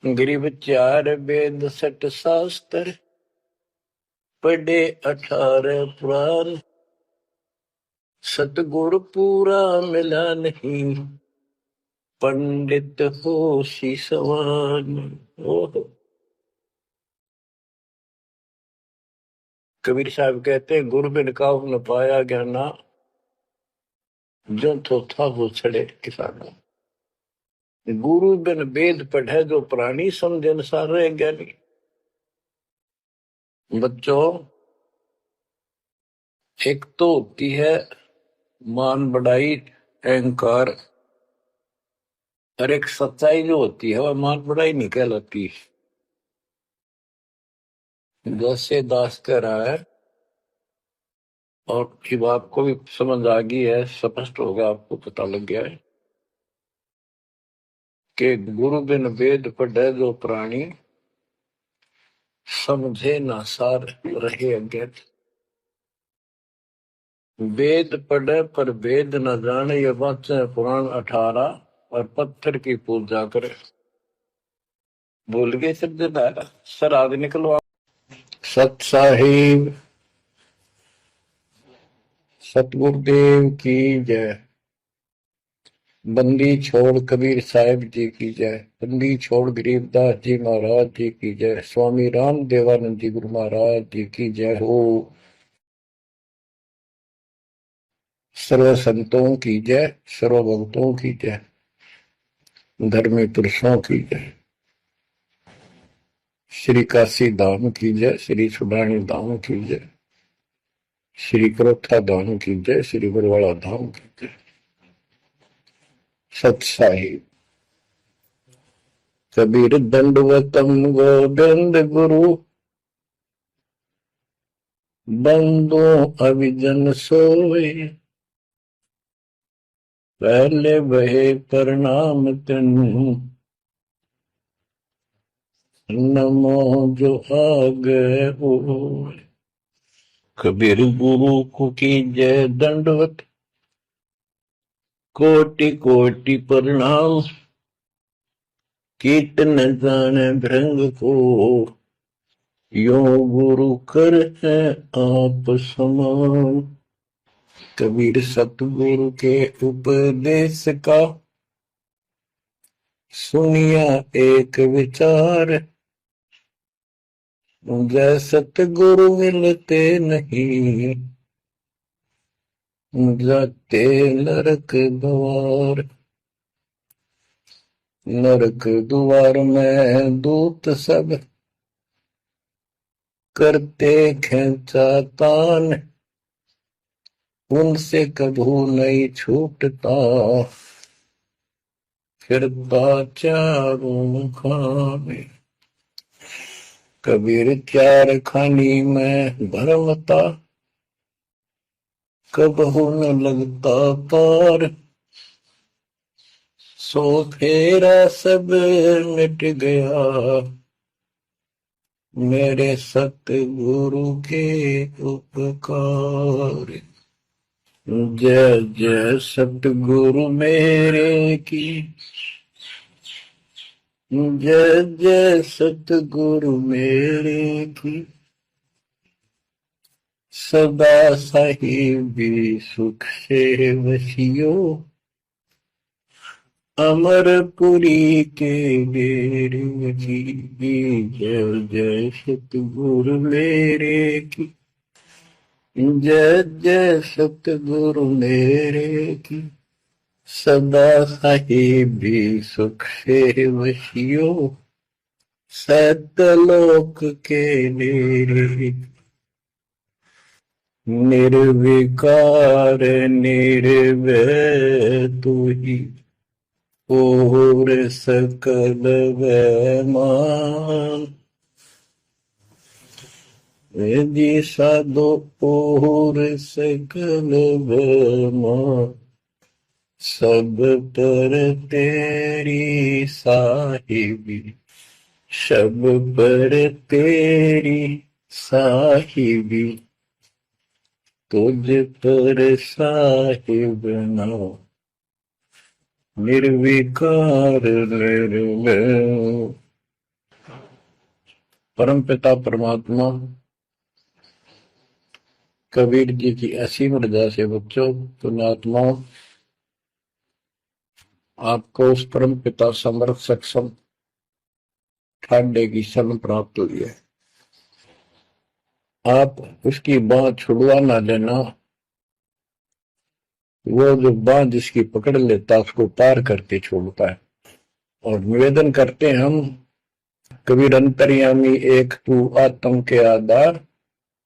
A: गरीब चार वेद सठ शास्त्र, पढ़े 18 पुराण, सतगुण पूरा मिला नहीं, पंडित हो सी समान। ओहो। कबीर साहब कहते हैं, गुरु बिन काहू न पाया ज्ञाना, जो तो था वो छड़े किसाना। गुरु बिन वेद पढ़े जो प्राणी, समझे अनुसार रहे ज्ञानी। बच्चों, एक तो होती है मान बढ़ाई, अहंकार, और एक सच्चाई जो होती है वह मान बढ़ाई नहीं कहलाती। जैसे दास कह रहा है, और जब आपको भी समझ आ गई है, स्पष्ट होगा, आपको पता लग गया है के गुरु बिन वेद पढ़े जो प्राणी, समझे ना सार रहे अज्ञात। वेद पढ़े पर वेद न जाने, ये वाचे पुराण 18 और पत्थर की पूजा करे। भूल गए सब सर आगे निकलो। सत साहिब सतगुरुदेव की जय। बंदी छोड़ कबीर साहिब जी की जय। बंदी छोड़ गरीबदास जी महाराज जी की जय। स्वामी राम देवानंद जी गुरु महाराज जी की जय हो। सर्व संतों की जय, सर्व भक्तों की जय, धर्मी पुरुषों की जय। श्री काशी धाम की जय, श्री सुडानी धाम की जय, श्री करोथा धाम की जय, श्री बरवाड़ा धाम की जय। सत साहिब कबीर दंडवतम गोविंद गुरु, बंदो अभिजन सोए, पहले बहे प्रणाम तेनु, नमो जो आगे हो। कबीर गुरु को की जय दंडवत, कोटि कोटि प्रणाम, कीट न जाने भृंग को, यो गुरु कर है आप समान। कबीर सतगुरु के उपदेश का, सुनिया एक विचार, जय सतगुरु मिलते नहीं, जाते नरक द्वार। नरक द्वार में दूत सब, करते खेचा तान, उनसे कभू नहीं छूटता, फिरता चारों खाने। कबीर चार खानी में भरमता, कबहू न लगता पार, सो फेरा सब मिट गया, मेरे सतगुरु के उपकार। जय जय सतगुरु मेरे की, जय जय सतगुरु मेरे की, सदा साहिबी सुख से वसियो, अमरपुरी के डेरे की। जय जय सतगुरु मेरे की, जय जय सतगुरु मेरे की, सदा साहिबी सुख से वसियो, सतलोक के डेरे। निर्विकार निर्भय तू ही, और सकल वैमान, यदि साधो और सकल वैमान, सब पर तेरी साहिबी, सब पर तेरी साहिबी, तुझ पर साहिब नाम, निर्विकार निर्भय। परम पिता परमात्मा कबीर जी की असीम रजा से बच्चों, पुण्यात्माओं, आपको उस परम पिता समर्थ सक्षम ठाडे की शरण प्राप्त हुई है। आप उसकी बांह छुड़वा ना देना, वो जो बांह जिसकी पकड़ लेता उसको पार करके छोड़ता है। और निवेदन करते हम, कबीर अंतर्यामी एक तू आत्म के आधार,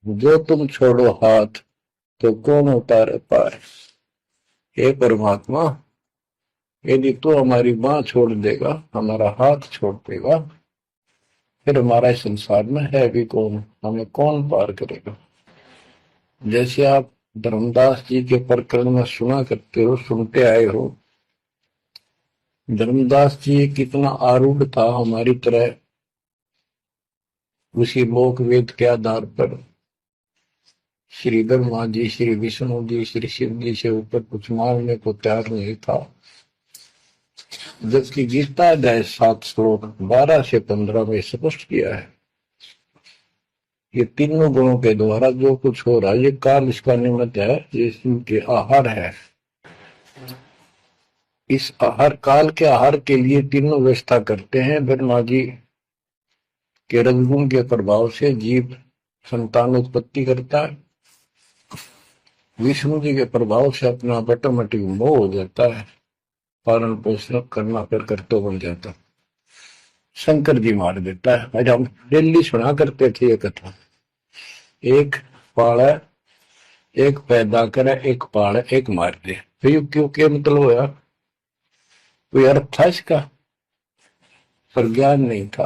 A: जो तुम छोड़ो हाथ तो कौन उतारे पार। हे परमात्मा, यदि तू हमारी बांह छोड़ देगा, हमारा हाथ छोड़ देगा, फिर हमारा इस संसार में है भी कौन, हमें कौन पार करेगा। जैसे आप धर्मदास जी के प्रकरण में सुना करते हो, सुनते आए हो, धर्मदास जी कितना आरूढ़ था हमारी तरह, उसी लोक वेद के आधार पर श्री ब्रह्मा जी, श्री विष्णु जी, श्री शिव जी से ऊपर कुछ मांगने को तैयार नहीं था। जबकि गीता अध्याय 7 श्लोक 12 से 15 में स्पष्ट किया है, ये तीनों गुणों के द्वारा जो कुछ हो रहा है ये काल इसका निमित्त है, ये इनके आहार है। इस आहार काल के आहार के लिए तीनों व्यवस्था करते हैं। ब्रह्मा जी के रजगुण के प्रभाव से जीव संतान उत्पत्ति करता है, विष्णु जी के प्रभाव से अपना ऑटोमेटिक मोह हो जाता है, पालन पोषण करना फिर कर्तव्य बन जाता है, शंकर जी मार देता है। आज हम डेली सुना करते थे ये कथा, एक पाड़ा एक पैदा करे, एक पाड़ा एक मार दे। फिर क्यों क्या मतलब होया, कोई अर्थ था इसका, पर ज्ञान नहीं था।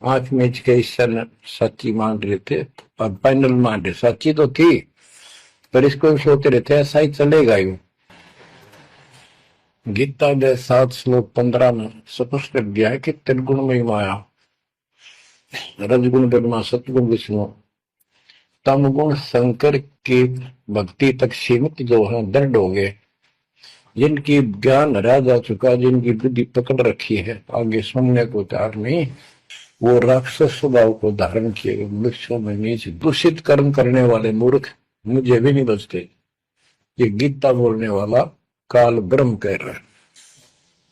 A: आंख मीच के ईश्वर सच्ची मान रहे थे, अब फाइनल मान रहे, सच्ची तो थी पर इसको भी सोच रहे थे ऐसा ही चलेगा यूं। गीता के 7 श्लोक 15 में स्पष्ट कर दिया है कि त्रिगुण में माया, रजगुण ब्रह्मा, सतगुण विष्णु, तमगुण शंकर की भक्ति तक सीमित जो है दृढ़ हो गए, जिनकी ज्ञान रह जा चुका, जिनकी बुद्धि पकड़ रखी है, आगे सुनने को तैयार नहीं, वो राक्षस स्वभाव को धारण किए वृक्षों में नीचे दूषित कर्म करने वाले मूर्ख मुझे भी नहीं बचते। ये गीता बोलने वाला काल ब्रह्म कह रहा है।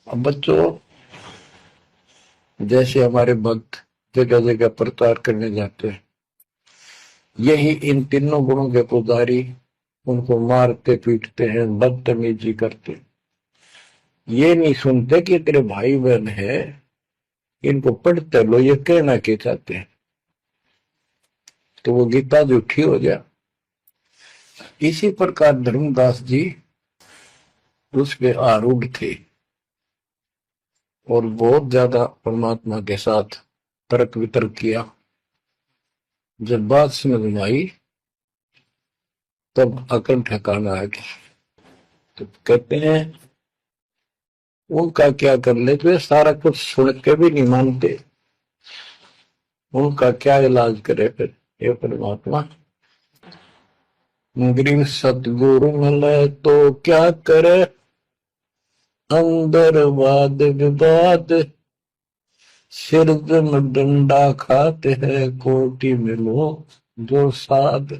A: अब बच्चों, जैसे हमारे भक्त जगह जगह प्रचार करने जाते हैं, यही इन तीनों गुणों के पुजारी उनको मारते पीटते हैं, बदतमीजी करते, ये नहीं सुनते कि तेरे भाई बहन है, इनको पढ़ते लो, ये कहना के चाहते हैं, तो वो गीता झूठी हो गया। इसी प्रकार धर्मदास जी उस पे आरूढ़ थे और बहुत ज्यादा परमात्मा के साथ तर्क वितर्क किया। जब बात समझ में आई तब अकल ठिकाना आ गया। तो कहते हैं उनका क्या कर ले, तो सारा कुछ सुन के भी नहीं मानते, उनका क्या इलाज करे फिर ये परमात्मा। गरीब सतगुरु मिले तो क्या करे, अंदर वाद विवाद, सिरजन डंडा खाते हैं, कोटि मिलो जो साध।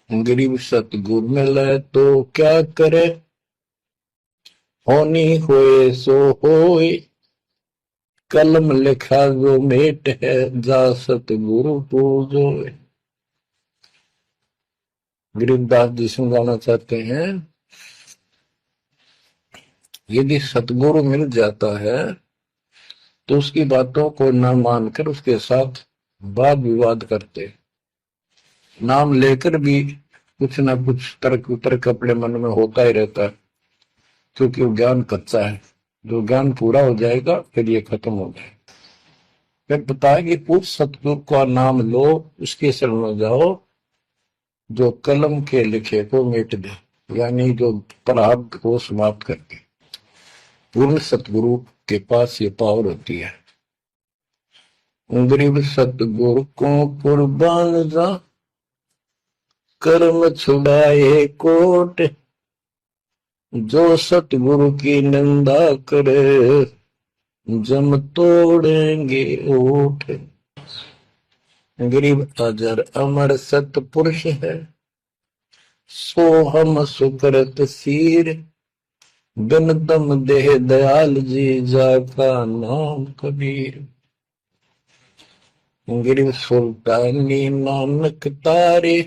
A: गरीब सतगुरु मिले तो क्या करे, होनी होए सो होए, कलम लिखा जो मेट है, जा सतगुरु पूजो। गरीबदास जी समझाना चाहते हैं, यदि सतगुरु मिल जाता है तो उसकी बातों को न मानकर उसके साथ वाद विवाद करते, नाम लेकर भी कुछ ना कुछ तर्क वितर्क अपने मन में होता ही रहता है, क्योंकि वो ज्ञान कच्चा है। जो ज्ञान पूरा हो जाएगा फिर ये खत्म हो जाएगा। फिर बताया कि उस सतगुरु का नाम लो, उसके शरण में जाओ जो कलम के लिखे को मिट दे, यानी जो प्रारब्ध को समाप्त करके। पूर्ण सतगुरु के पास ये पावर होती है। गरीब सतगुरु को कुर्बान जा, कर्म छुड़ाए कोट, जो सतगुरु की निंदा करे, जम तोड़ेंगे ओठ। गरीब अजर अमर सतपुरुष है, सो हम सुकृत सीर, बिन दम देह दयाल जी, जाका नाम कबीर। गरीब सुल्तानी नानक तारे,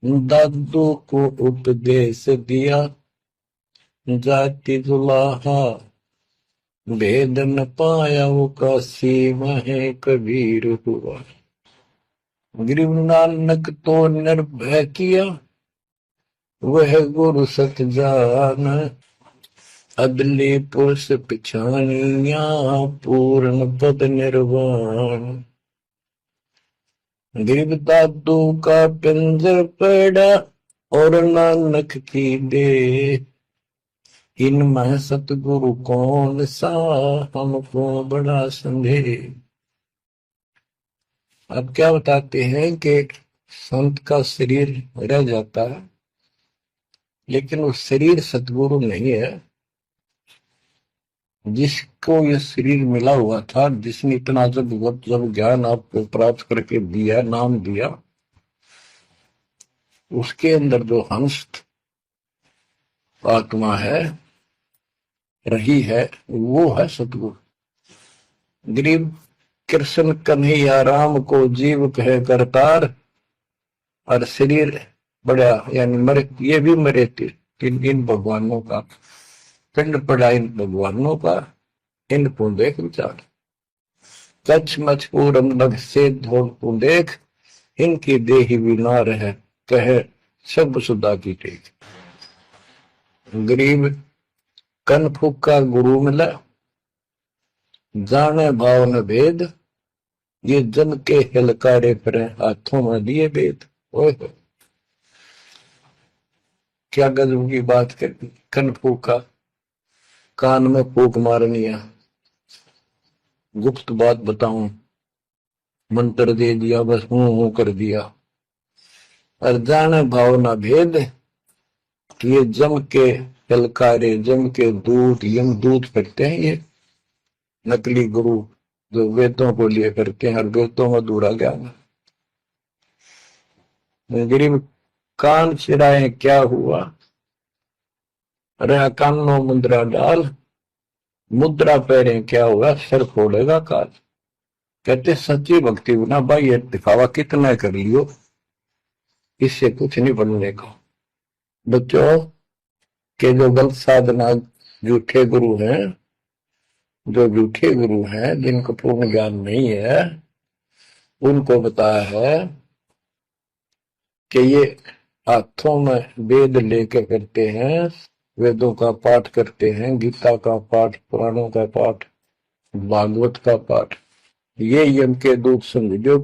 A: दादू को उपदेश दिया, जाति जुलाहा भेद न पाया, वो काशी में कबीर हुआ। गरीब नानक तो निर्भय किया, वह गुरु सत जान, अदली पुरुष पिछानिया, पूर्ण पद निर्वाण। गरीब दादू का पिंजर पड़ा और नानक की दे, इनमें सतगुरु कौन सा, हमको बड़ा संदेह। अब क्या बताते हैं कि संत का शरीर रह जाता है, लेकिन वो शरीर सतगुरु नहीं है। जिसको ये शरीर मिला हुआ था, जिसने इतना जब ज्ञान आपको प्राप्त करके दिया, नाम दिया, उसके अंदर जो हंस आत्मा है, रही है, वो है सतगुरु। गरीब कृष्ण कन्हैया राम को जीव कहे करतार, और शरीर बड़ा यानी मरे, ये भी मरे थे इन भगवानों का पिंड पड़ा, इन भगवानों का इनको देख विचार। कच्छ मछ पूरम लग से धोल को देख, इनकी देही विनार है, कहे सब सुधा की टेक। गरीब कन फूका गुरु मिला, जाने भाव न भेद, ये जन के हिलकारे फिरे, हाथों में दिए भेद। ओए क्या गजब की बात कर। कन फूका, कान में फूक मारनी है, गुप्त बात बताऊं, मंत्र दे दिया, बस हूं कर दिया। और जाने भाव न भेद, ये जम के हिलकारे, जम के दूत, यम दूत करते हैं ये नकली गुरु, जो वेदों को लिए करते हैं और वेदों में अधूरा ज्ञान। गरीब कान चिराए क्या हुआ, रहा कानों मुद्रा डाल, मुद्रा पहरे क्या हुआ, सर फोड़ेगा काल। कहते सच्ची भक्ति बिना भाई ये दिखावा कितना कर लियो, इससे कुछ नहीं बनने का। बच्चों के जो गलत साधना, झूठे गुरु हैं, जो झूठे गुरु हैं, जिनको पूर्ण ज्ञान नहीं है, उनको बताया है कि ये हाथों में वेद लेकर करते हैं, वेदों का पाठ करते हैं, गीता का पाठ, पुराणों का पाठ, भागवत का पाठ। ये यम के दूत समझो,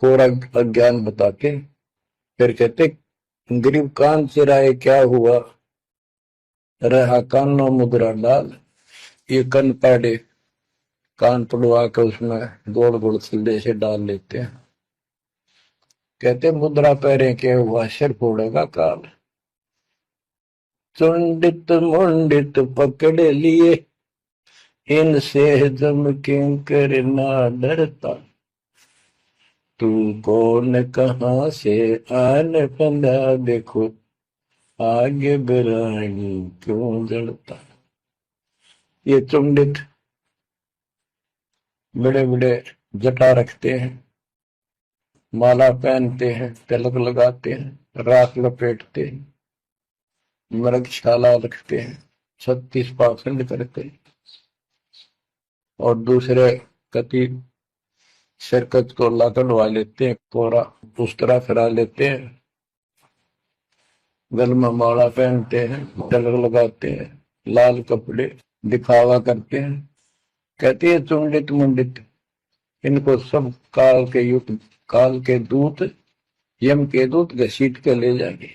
A: पूरा अज्ञान बता के फिर कहते गरीब कान चिराए क्या हुआ, रहा कानों मुद्रा डाल। ये कन पाड़े, कान पड़वा कर उसमें गोल गोल सिले से डाल लेते हैं। कहते मुद्रा पैरे के हुआ, सिर फोड़ेगा काल। चुंडित मुंडित पकड़ लिए, इनसे जम किंकर ना डरता। तू कौन कहां से आन फंदा, देखो आगे बिरानी क्यों जड़ता। ये चुंडित बड़े बड़े जटा रखते हैं, माला पहनते हैं, तिलक लगाते हैं, राख लपेटते हैं, मृगशाला रखते हैं, 36 पाखंड करते हैं, और दूसरे कति शिरकत को लाकड़वा लेते हैं, कोरा उस्तरा फिरा लेते हैं, गल में माला पहनते हैं, तिलक लगाते हैं, लाल कपड़े दिखावा करते हैं। कहते हैं चुंडित मुंडित, इनको सब काल के युग, काल के दूत, यम के दूत घसीट के ले जाएंगे।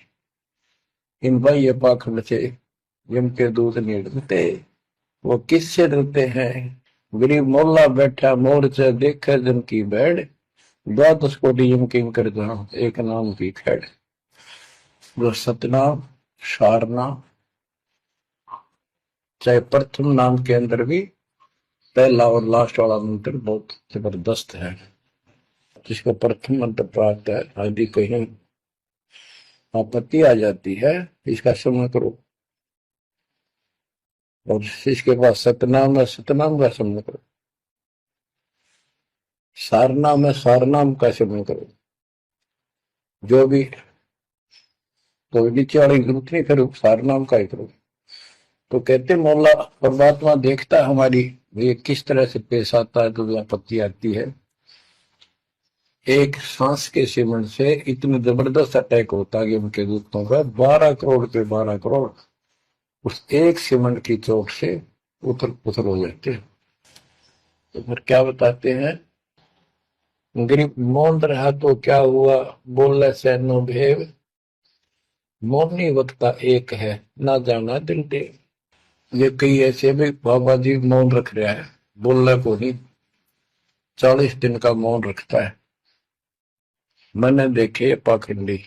A: इन भाई ये पाखंड से यम के दूत नहीं डरते। वो किससे डरते हैं, गरीब मोल्ला बैठा मोर्चा देखे जन की बैठ, द्वादश कोटि यम किंग कर जाओ, एक नाम की खैड़। जो सतनाम, सारनाम, चाहे प्रथम नाम के अंदर भी पहला और लास्ट वाला मंत्र बहुत जबरदस्त है। जिसको प्रथम मंत्र प्राप्त है, आदि कहीं आपत्ति आ जाती है, इसका श्रवण करो। और इसके बाद सतनाम है, सतनाम का श्रवण करो। सारनाम है, सारनाम का श्रवण करो। जो भी तो नीचे वाली जरूरत नहीं, फिर सारनाम का ही करो। तो कहते मौला परमात्मा देखता है हमारी ये किस तरह से पेश आता है, तो आपत्ति आती है। एक सांस के सेवन से इतने जबरदस्त अटैक होता है उनके दूतों का, 12 करोड़ के 12 करोड़ उस एक सेवन की चोट से उथल पुथल हो जाते हैं। तो फिर क्या बताते हैं, गरीब मौन रहा तो क्या हुआ, बोले सैनो भेव, मौनी वक्ता एक है, ना जाना दिल देव। ये कई ऐसे भी बाबा जी मौन रख रहा है, बोलना को नहीं, 40 दिन का मौन रखता है। मैंने देखे पाखंडी,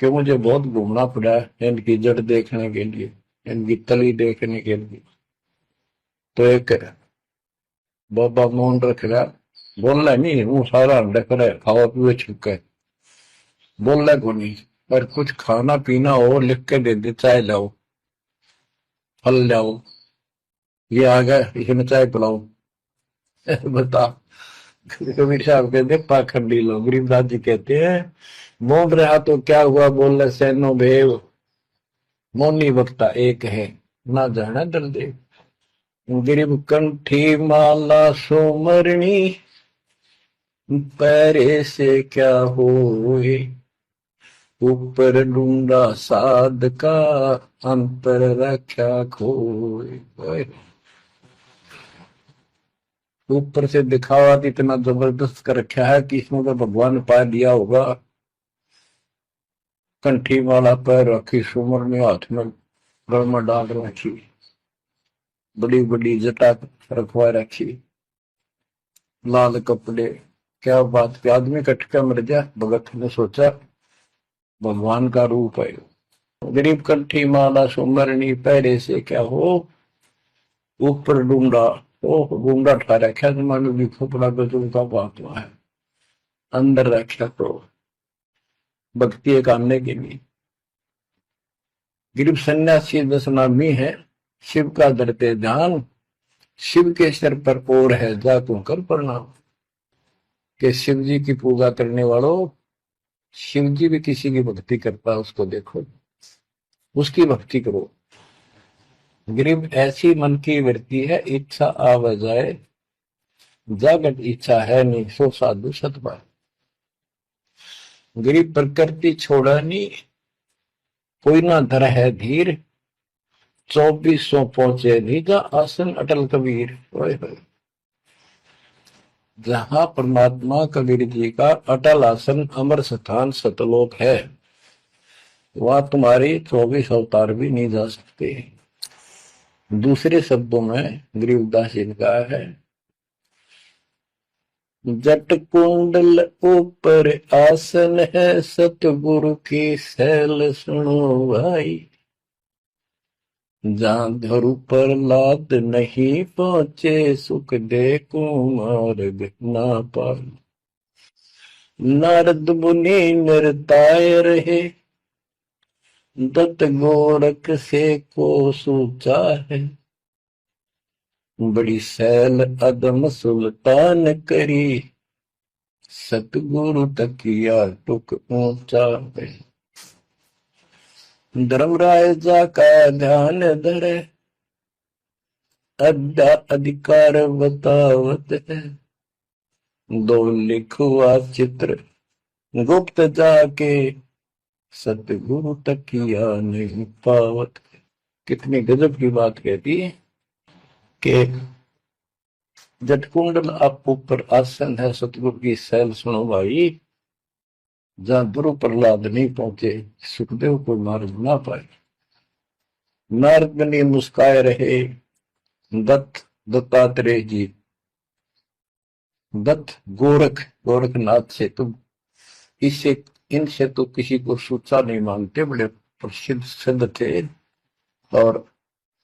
A: कि मुझे बहुत घूमना पड़ा इनकी जड़ देखने के लिए, इनकी तली देखने के लिए। तो एक बाबा मौन रख रहा, बोलना नहीं, वो सारा अंडा करे खावा पिए छुके, बोलना को नहीं। पर कुछ खाना पीना हो लिख के दे दे, चाय लाओ, फल लाओ, ये आ गया इसमें चाय पिलाओ। बता, कबीर साहब कहते पाखंडी लोग। गरीबदास जी कहते हैं मौन रहा तो क्या हुआ, बोल सैनो भेव, मौनी वक्ता एक है, ना जाना दल दे। गिरिब कंठी माला सोमरणी, पैरे से क्या होए, ऊपर ढूंढा साध का, अंतर रक्षा खोए। ऊपर से दिखावा इतना जबरदस्त कर रखा है कि इसमें तो भगवान पा दिया होगा। कंठी वाला पैर रखी, सुमर में हाथ में गल में डाल रखी, बड़ी बड़ी जटा रखवा रखी, लाल कपड़े। क्या बात के आदमी कट के मर जा, भगत ने सोचा भगवान का रूप है। गरीब कंठी माला सुमरनी, पैरे से क्या हो, ऊपर ढूंढा, ओ ढूंढा ठा रखा, तुम्हारे भी खोपड़ा गजू का बात है, अंदर रखा तो भक्ति कामने के लिए। गिरिब सन्यासी 10 नामी है, शिव का धरते ध्यान, शिव के सिर पर ओर है जा तू कर प्रणाम। कि शिव जी की पूजा करने वालों, शिव जी भी किसी की भक्ति करता है, उसको देखो, उसकी भक्ति करो। गिरिब ऐसी मन की वृत्ति है, इच्छा आव जाए, जागत इच्छा है नहीं, सो साधु सतपाल। गिरिब प्रकृति छोड़नी, कोई ना धर है धीर, 2400 पहुंचे नीजा आसन अटल कबीर। जहां परमात्मा कबीर जी का अटल आसन अमर स्थान सतलोक है, वहां तुम्हारी 24 अवतार भी नहीं जा सकते। दूसरे शब्दों में गरीबदास जी ने कहा है, जट कुंडल ऊपर आसन है, सतगुरु की सैल सुनो भाई, जहां धरु पर लाद नहीं पहुंचे, सुख दे को मार्ग ना पाए। नारद मुनि निरताय रहे, दत्त गोरख से को सूचा है, बड़ी सैल अदम सुल्तान करी, सतगुरु तकिया टुक ऊंचा है। धर्मराय जा का ध्यान धरे, अड्डा अधिकार बतावत है, दो लिखुआ चित्र गुप्त जाके, सतगुरु तकिया नहीं पावत। कितनी गजब की बात कहती है कि जटकुंडल आप ऊपर आसन है, सतगुरु की सैल सुनो भाई, जहां ध्रुव प्रहलाद नहीं पहुंचे, सुखदेव को मार्ग ना पाए। नारद मुनि मुस्काए रहे, दत्तात्रेय जी, दत्त गोरखनाथ से तुम इससे इनसे तो किसी को सूचा नहीं मानते, बड़े प्रसिद्ध सिद्ध थे, और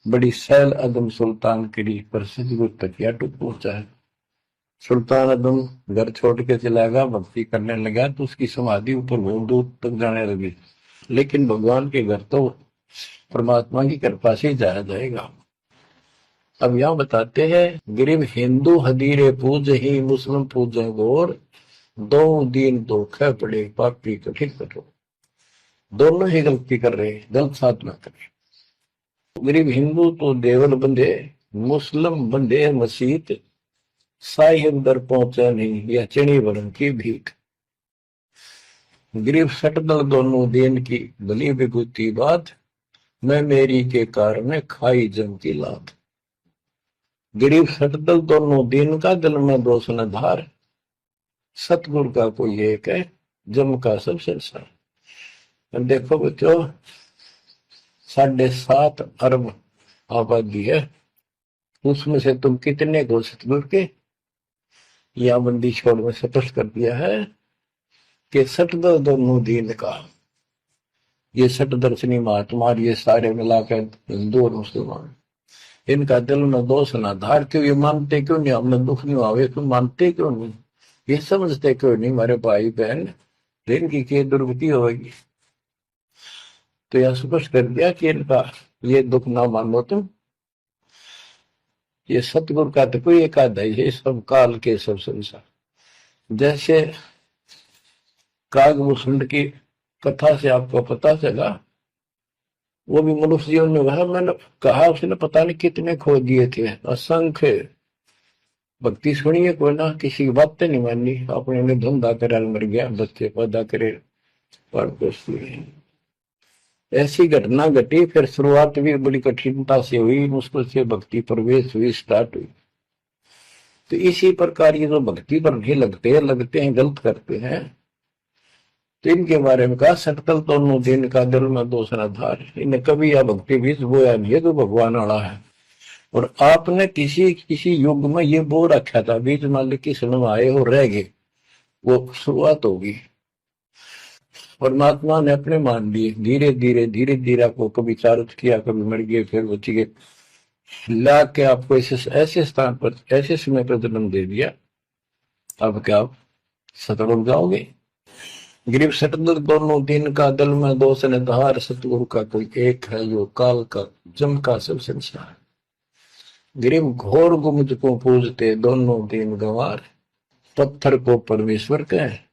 A: बड़ी सैल अदम सुल्तान के लिए प्रसिद्ध गुरु तकिया टुक पहुंचा है। सुल्तान अदम घर छोड़ के चला गया, भक्ति करने लगा, तो उसकी समाधि ऊपर बहुत दूर तक जाने लगी। लेकिन भगवान के घर तो परमात्मा की कृपा से जाया जाएगा। अब यहां बताते हैं, गिरिब हिंदू हदीरे पूज ही, मुस्लिम पूजे गोर, दो दीन धोखे पड़े पापी कठिन कठोर। दोनों ही गलती कर रहे, गलत साधना कर रहे। गिरिब हिंदू तो देवल बंधे, मुस्लिम बंधे मसीत, साई अंदर पहुंचा नहीं, यह चिड़ी वरण की भीख। गिरिब सटदल दोनों दिन की भली विभूति बात, मैं मेरी के कारण खाई जम की लात। गिरिब सटदल दोनों दिन का, दिल में दोष न धार, सतगुरु का कोई एक है, जम का सब संसार। देखो बच्चों, 7.5 अरब आबादी है, उसमें से तुम कितने को सतगुरु के या बंदी छोड़ में स्पष्ट कर दिया है कि सटदर दोनों दीन का, ये सट दर्शनी महात्मा ये सारे मिलाकर हिंदू और मुसलमान, इनका दिल में दोष ना धार, क्यों ये मानते क्यों नहीं, हमने दुख नहीं हुआ, क्यों मानते क्यों नहीं, ये समझते क्यों नहीं हमारे भाई बहन, इनकी क्या दुर्गति होगी। तो यह स्पष्ट कर दिया कि इनका ये दुख ना मानो तुम, ये सतगुरु का तो कोई एक आधा है, सब काल के सब संसार। जैसे कागभूषण की कथा से आपको पता चला, वो भी मनुष्य जीवन में वह, मैंने कहा उसने पता नहीं कितने खो दिए थे, असंख्य भक्ति सुनिए, कोई ना किसी की बात नहीं मानी, अपने ने धंधा करे मर गया, बच्चे पैदा करे पर ऐसी घटना घटी। फिर शुरुआत भी बड़ी कठिनता से हुई, मुश्किल से भक्ति प्रवेश हुई, स्टार्ट हुई। तो इसी प्रकार ये जो भक्ति पर नहीं लगते हैं गलत करते हैं, तो इनके बारे में कहा सकल दोनों दिन का दिल में दोसरा धार, इन्हें कभी यह भक्ति बीज बोया नहीं है, तो भगवान वाला है। और आपने किसी किसी युग में ये बो रखा था, बीज मालिक की समय आए और रह गए, वो शुरुआत होगी। परमात्मा ने अपने मान लिए, धीरे धीरे आपको कभी चारुत किया, कभी मर गए, फिर बच गए, ला के आपको ऐसे स्थान पर ऐसे समय पर जन्म दे दिया। अब क्या आप सतर्क हो जाओगे। गिरीब सतगुरु दोनों दिन का दल में दो सन धार, सतगुरु का कोई एक है जो काल का जम का सब संसार। गिरीब घोर गुमज को पूजते दोनों दिन गंवार, पत्थर को परमेश्वर कहे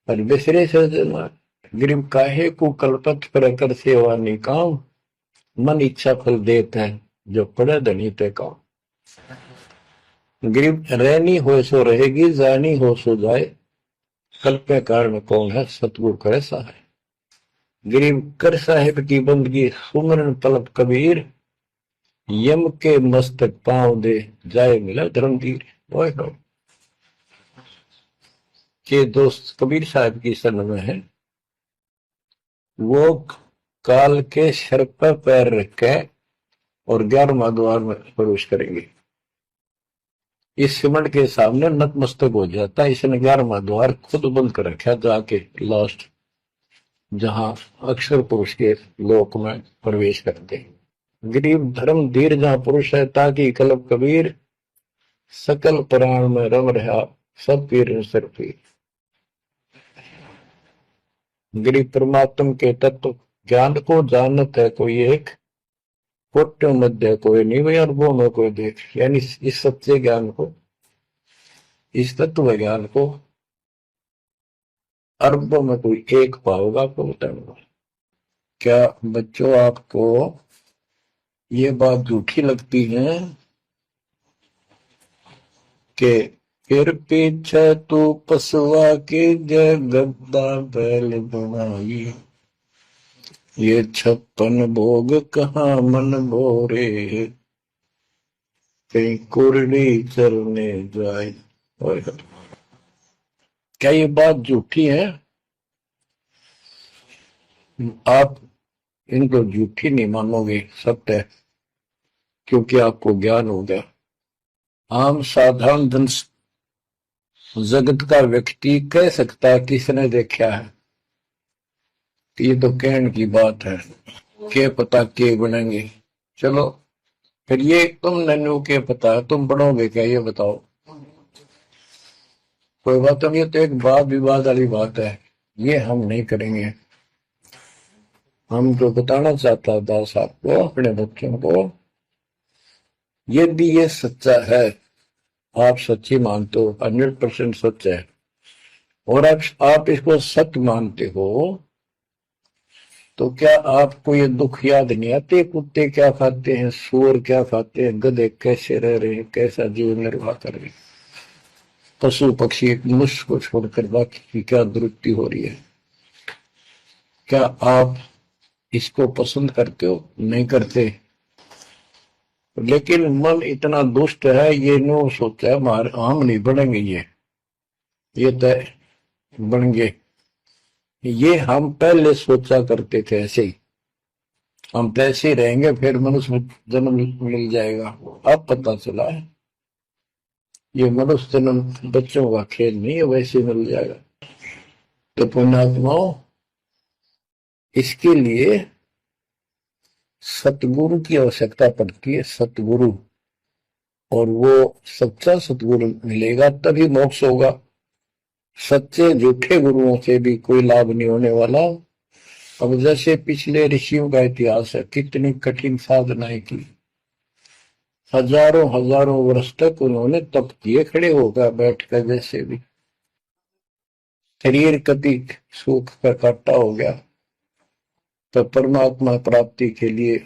A: पर बिसरे सजनवार। गिरीब काहे को कलपत पर कर सेवा निकाम, मन इच्छा फल देते हैं जो पड़े धनी ते काम। गिरीब रहनी हो सो रहेगी, जानी हो सो जाए, कल्पे कारण कौन है सतगुरु करे सहाय। गिरीब कर साहिब की बंदगी सुमरन तलब कबीर, यम के मस्तक पांव दे जाए मिला धर्मवीर। के दोस्त कबीर साहब की शरण में है, वो काल के सर पर पैर रख के और 11वां द्वार में प्रवेश करेंगे। इस सिमट के सामने नतमस्तक हो जाता है, इसने 11वां द्वार खुद बंद कर रखा, जाके लास्ट जहां अक्षर पुरुष के लोक में प्रवेश करते हैं। गरीब धर्म धीर जहां पुरुष है, ताकि कलब कबीर सकल प्राण में रम रहा, सब पीर सर पीर। गरीब परमात्म के तत्व ज्ञान को जानत है कोई एक, कोट्यों मध्य कोई नहीं, वही अनुभव में कोई देख। यानी इस सच्चे ज्ञान को, इस तत्व ज्ञान को अरबों में कोई एक पाओगा, आपको बताऊंगा। क्या बच्चों आपको ये बात झूठी लगती है कि फिर पीछे तू पसवा के गद्दा बैल बनाई, ये 56 भोग कहाँ मन भोरे, कहीं कुरली चलने जाए। क्या ये बात झूठी है? आप इनको झूठी नहीं मानोगे, सत्य है, क्योंकि आपको ज्ञान हो गया। आम साधारण धन जगत का व्यक्ति कह सकता है किसने देखा है, ये तो कहने की बात है, के पता के बनेंगे। चलो फिर ये तुम नन्नू के पता है, तुम बनोगे क्या, ये बताओ। कोई बात नहीं, ये तो एक वाद विवाद वाली बात है, ये हम नहीं करेंगे। हम जो बताना चाहता दास आपको, अपने बच्चों को, यदि ये सच्चा है, आप सच्ची मानते हो, 100% सच है, और आप इसको सत्य मानते हो, तो क्या आपको ये दुख याद नहीं आते? कुत्ते क्या खाते हैं, सूअर क्या खाते हैं, गधे कैसे रह रहे हैं, कैसा जीवन निर्वाह कर रहे हैं, पशु पक्षी एक मनुष्य को छोड़कर बाकी की क्या दुरुक्ति हो रही है। क्या आप इसको पसंद करते हो? नहीं करते। लेकिन मन इतना दुष्ट है, ये नो सोचा है हम नहीं बनेंगे, ये तय बन गए। ये हम पहले सोचा करते थे ऐसे ही, हम तो ऐसे ही रहेंगे, फिर मनुष्य जन्म मिल जाएगा। अब पता चला है ये मनुष्य जन्म बच्चों का खेल नहीं है, वैसे मिल जाएगा। तो पुण्यात्माओं, इसके लिए सतगुरु की आवश्यकता पड़ती है, सतगुरु। और वो सच्चा सतगुरु मिलेगा तभी मोक्ष होगा। सच्चे झूठे गुरुओं से भी कोई लाभ नहीं होने वाला। अब जैसे पिछले ऋषियों का इतिहास है, कितनी कठिन साधनाएं की, हजारों हजारों वर्ष तक उन्होंने तप किए, खड़े होकर बैठकर, जैसे भी शरीर कभी सूख कर काटा हो गया, तो परमात्मा प्राप्ति के लिए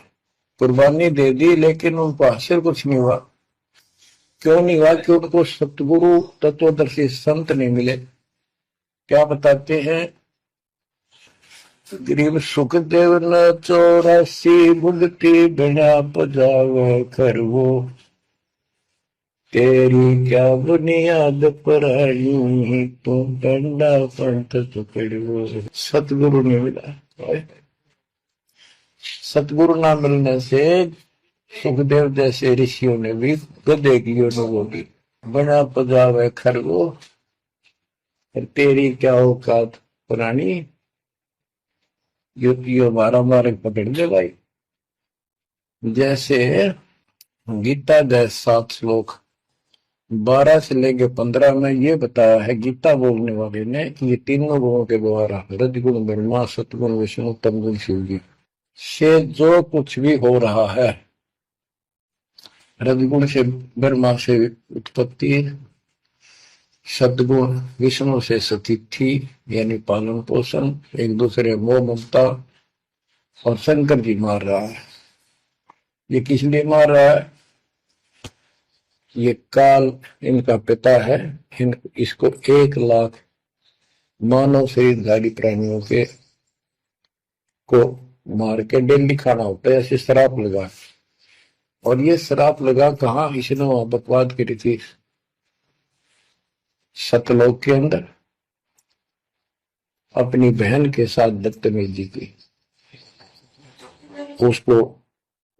A: कुर्बानी दे दी, लेकिन उनको हासिल कुछ नहीं हुआ। क्यों नहीं हुआ? कि उनको सतगुरु तत्वदर्शी संत नहीं मिले। क्या बताते हैं? गरीब सुखदेव न 84 भुगती बिना पजावे खरवो, तेरी क्या बुनियाद पराई, तू डंडा पंथ पकड़ो। सतगुरु नहीं मिला। सतगुरु ना मिलने से सुखदेव जैसे ऋषियों ने भी गधे की अनुभव की, बना पजावे खरगो, तेरी क्या औकात पुरानी, युतियों मारा मारे पकड़ ले भाई। जैसे गीता के 7 श्लोक 12 से लेके 15 में ये बताया है गीता बोलने वाले ने कि ये तीनों गुणों के द्वारा, रजगुण ब्रह्मा, सतगुण विष्णु, तमगुण शिव जी, से जो कुछ भी हो रहा है, रजगुण से ब्रह्मा से उत्पत्ति, सदगुण विष्णु से सतिथि यानी पालन पोषण, एक दूसरे मोह ममता, और शंकर जी मार रहा है। ये किस लिए मार रहा है? ये काल इनका पिता है। इसको 1 लाख मानव शरीरधारी प्राणियों के को मार के डेली खाना होता है, ऐसे श्राप लगा। और ये श्राप लगा कहाँ? इसने वहां बकवाद करी थी सतलोक के अंदर, अपनी बहन के साथ बदतमीजी की। उसको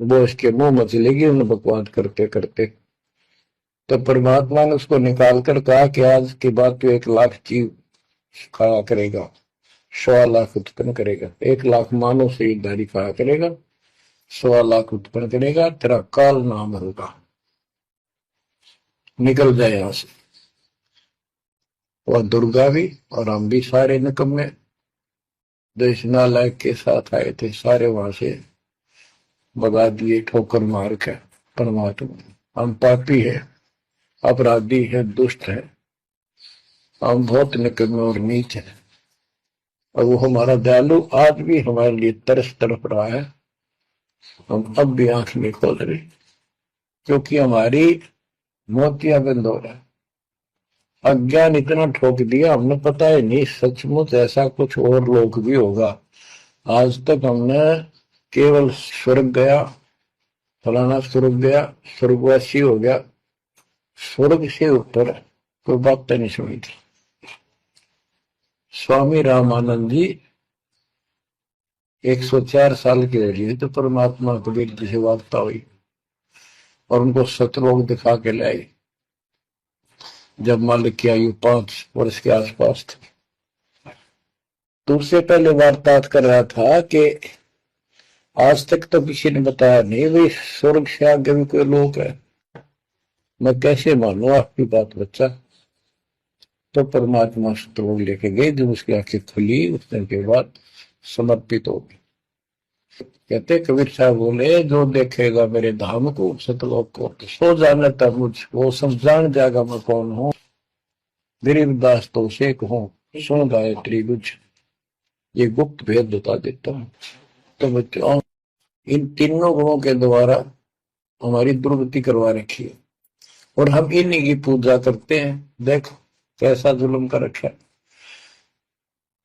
A: वो इसके मुंह में चली गई, उन्हें बकवाद करते करते। तो परमात्मा ने उसको निकाल कर कहा कि आज के बाद तो 1 लाख जीव खाया करेगा, 1.25 लाख उत्पन्न करेगा, 1 लाख मानव शरीरधारी खाया करेगा, 1.25 लाख उत्पन्न करेगा, तेरा काल नाम होगा, निकल जाए यहां से। और दुर्गा भी और हम भी सारे निकम्मे जो इस नालायक के साथ आए थे, सारे वहां से भगा दिए ठोकर मार के। परमात्मा, हम पापी है, अपराधी है, दुष्ट है, हम बहुत निकम्मे और नीच है। और वो हमारा दयालु आज भी हमारे लिए तरस तड़प रहा है। हम अब भी आंख नहीं खोल रहे, क्योंकि हमारी मोतियाबिंद हो रहा है। अज्ञान इतना ठोक दिया, हमने पता है नहीं सचमुच ऐसा कुछ और लोक भी होगा। आज तक हमने केवल स्वर्ग गया, फलाना स्वर्ग गया, स्वर्गवासी हो गया, स्वर्ग से ऊपर कोई बात नहीं सुनी थी। स्वामी रामानंद जी 104 साल के रहे तो परमात्मा कबीर जी से वार्ता हुई और उनको सतलोक दिखा के लाई, जब मालिक की आयु 5 वर्ष के आसपास थी। तो उससे पहले वार्तालाप कर रहा था कि आज तक तो किसी ने बताया नहीं भाई स्वर्ग से आगे भी कोई लोक है, मैं कैसे मानू आपकी बात बच्चा। तो परमात्मा सतलोक लेके गए, जब उसकी आंखें खुली उस दिन के बाद समर्पित हो गई। कहते कबीर साहब बोले, जो देखेगा मेरे धाम को, सतलोक को, तो सो जाने तक मुझ वो सब जान जाएगा मैं कौन हूँ। गरीबदास तो उसे कहूँ, सुन गायत्री कुछ, ये गुप्त भेद बता देता हूँ। तो बच्चों, इन तीनों गुणों के द्वारा हमारी दुर्गति करवा रखी है और हम इन्हीं की पूजा करते हैं। देखो कैसा जुल्म कर रखा है।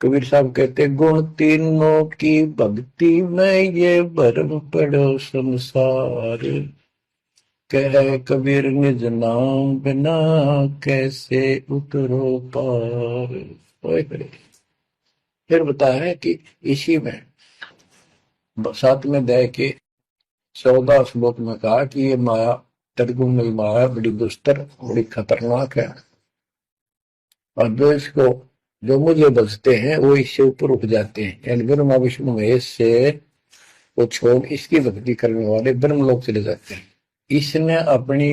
A: कबीर साहब कहते, गुण तीनों की भक्ति में ये भरम पड़ो संसार, कह कबीर निज नाम बिना कैसे उतरो पार। फिर बताया है कि इसी में, फिर बताया है कि इसी में सातवें अध्याय के 14 श्लोक में कहा कि ये माया, त्रिगुण माया बड़ी दुस्तर, बड़ी खतरनाक है, और जो इसको, जो मुझे बचते हैं वो इससे ऊपर उठ जाते हैं, यानी ब्रह्मा विष्णु महेश से वो छोड़ इसकी भक्ति करने वाले ब्रह्मलोक चले जाते हैं। इसने अपनी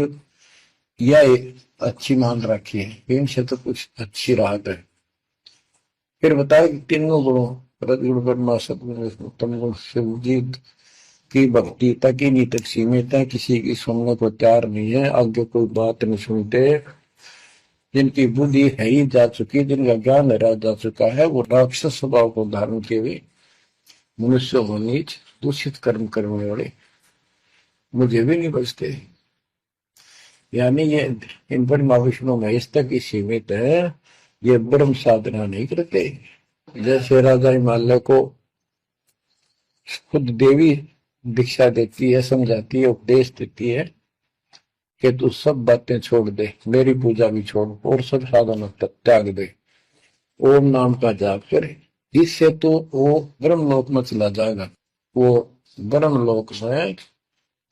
A: यह अच्छी मान रखी है, इनसे तो कुछ अच्छी राहत है। फिर बताया कि तीनों गुणों, रजगुण ब्रह्मा सतगुण विष्णु तम गुण शिवजीत की भक्ति तक ही नहीं तक सीमित है, किसी की सुनने को तैयार नहीं है, आगे कोई बात नहीं सुनते। जिनकी बुद्धि है ही जा चुकी, जिनका ज्ञान हरा जा चुका है, वो राक्षस स्वभाव को धारण किए हुए मनुष्य हो नीच दूषित कर्म करने वाले मुझे भी नहीं बचते। यानी ये इन ब्रह्मा विष्णु में इस तक ही सीमित है, ये ब्रह्म साधना नहीं करते। जैसे राजा हिमालय को खुद देवी दीक्षा देती है, समझाती है, उपदेश देती है कि तू सब बातें छोड़ दे, मेरी पूजा भी छोड़ और सब साधन त्याग दे, ओम नाम का जाप करे, इससे तो वो ब्रह्मलोक में चला जाएगा। वो ब्रह्मलोक में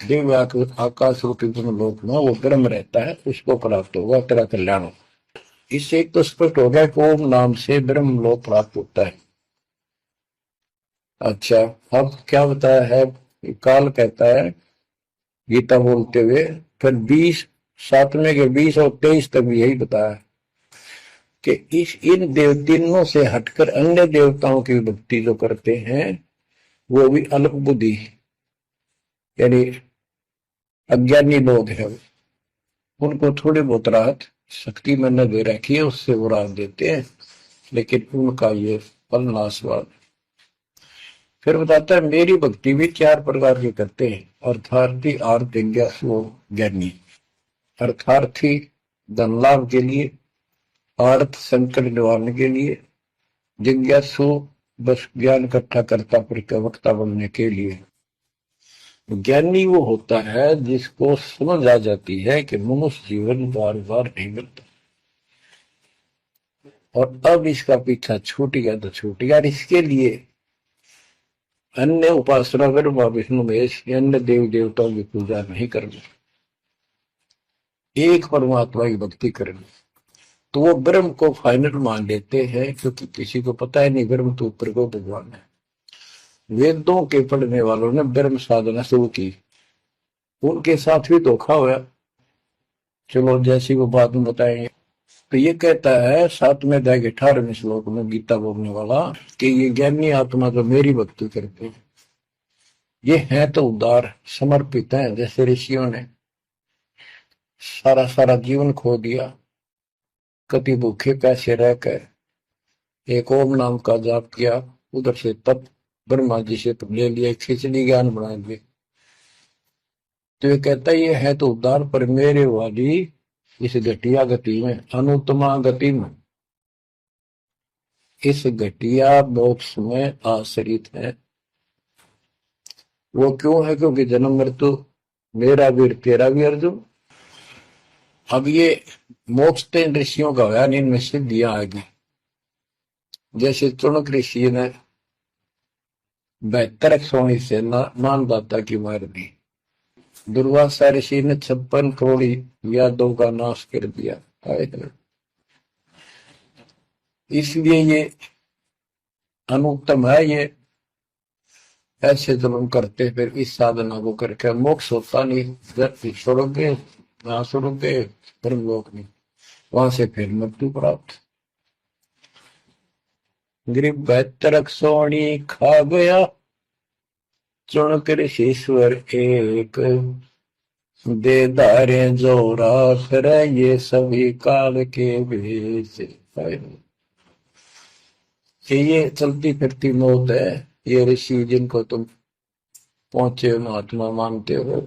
A: दिव्य आकाश रूपी ब्रह्मलोक में वो ब्रह्म रहता है, उसको प्राप्त होगा, तेरा कल्याण हो। इससे एक तो स्पष्ट हो गया कि ओम नाम से ब्रह्मलोक प्राप्त होता है। अच्छा, अब क्या बताया है, काल कहता है गीता बोलते हुए, फिर 20 सातवें के 20 और 23 तक भी यही बताया कि इन तीनों से हटकर अन्य देवताओं की भक्ति जो करते हैं वो भी अल्प बुद्धि, यानी अज्ञानी लोग हैं, उनको थोड़ी बहुत राहत शक्ति मैंने दे रखी है, उससे वो राहत देते हैं, लेकिन उनका ये फल नाशवान। फिर बताता है मेरी भक्ति भी 4 प्रकार की करते हैं, अर्थार्थी, आर्थ, जिज्ञासु, ज्ञानी। अर्थार्थी धन लाभ के लिए, आर्थ संकट निवारण के लिए, जिज्ञासु बस ज्ञान इकट्ठा करता वक्ता बनने के लिए। ज्ञानी वो होता है जिसको समझ आ जाती है कि मनुष्य जीवन बार बार नहीं मिलता, और अब इसका पीछा छूट गया तो छूट गया, इसके लिए अन्य उपासना ब्रह्मा विष्णु महेश अन्य देव देवताओं की पूजा नहीं करनी, एक परमात्मा की भक्ति करनी। तो वो ब्रह्म को फाइनल मान लेते हैं, क्योंकि किसी को पता है नहीं ब्रह्म तो ऊपर को भगवान है। वेदों के पढ़ने वालों ने ब्रह्म साधना शुरू की, उनके साथ भी धोखा हुआ, चलो जैसी वो बात में बताएंगे। तो ये कहता है 7वें अध्याय के 18वें श्लोक में गीता बोलने वाला कि ये ज्ञानी आत्मा जो मेरी भक्ति करते हैं ये है तो उदार, समर्पित है, जैसे ऋषियों ने सारा सारा जीवन खो दिया, कति भूखे कैसे रहकर एक ओम नाम का जाप किया, उधर से तप ब्रह्मा जी से ले लिया, खिचड़ी ज्ञान बना दिए। तो ये कहता है ये है तो उदार, पर मेरे वाली इस घटिया गति में, अनुत्तमा गति में, इस घटिया मोक्ष में आश्रित है। वो क्यों है, क्योंकि जन्म मृत्यु मेरा वीर तेरा भी अर्जुन। अब ये मोक्ष तो इन ऋषियों का होया, इनमें सिद्धियां आएगी। जैसे चुनक ऋषि ने 72 सोनी से मानदाता की मार दी, दुर्वासा ऋषि ने 56 करोड़ यादों का नाश कर दिया। इसलिए ये अनुत्तम है, ये ऐसे जब हम करते फिर इस साधना को करके मोक्ष होता नहीं, छोड़ोगे ना छोड़ोगे ब्रह्मलोक में, वहां से फिर मृत्यु प्राप्त। गरीब 72 सोनी खा गया चुनक ऋषीश्वर एक, दे धारे जो राख ये सभी काल के भेष। ये चलती फिरती मौत है, ये ऋषि जिनको तुम पहुंचे महात्मा मानते हो,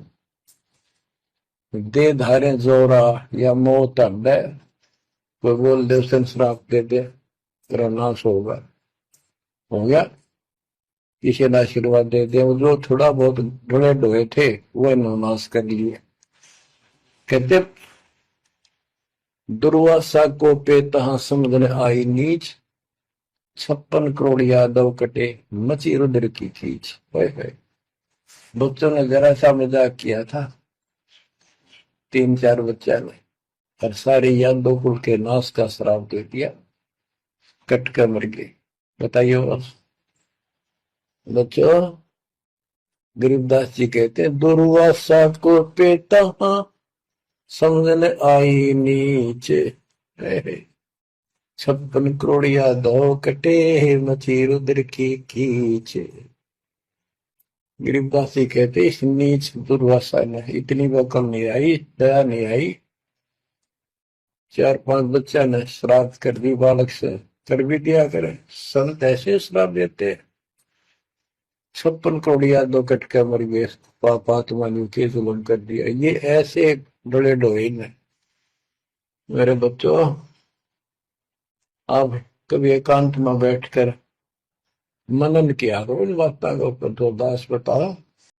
A: दे धारे जोरा या मौत है, कोई बोल दे उसे श्राप दे दे तेरा नाश होगा, हो गया, किसी ने आशीर्वाद दे दे, जो थोड़ा बहुत ढोए ढोए थे वो नाश कर लिए। कहते दुर्वासा को पे तहा समझने आई नीच, 56 करोड़ यादव कटे, मची रुद्र की खींच। ओए बच्चों ने जरा सा मजाक किया था, 3-4 बच्चा ने, और सारे यादव कुल के नाश का श्राप दे दिया, कट कर मर गए। बताइए बच्चों, गरीबदास जी कहते हैं, दुर्वासा को पेता समझने आई नीचे, 56 करोड़ यादव कटे, मची रुद्र की खींच। गरीबदास जी कहते, इस नीच दुर्वासा ने इतनी वकल नहीं आई, दया नहीं आई, 4-5 बच्चा ने श्राद्ध कर दी, बालक से कर भी दिया करे। संत ऐसे श्राप देते, 56 करोड़ यादव कट के मर गए, पापात्मा ने के जुल्म कर दिया। ये ऐसे बड़े डोइन है। मेरे बच्चों, आप कभी एकांत में बैठकर मनन किया करो इन बातों को, तो दास बताओ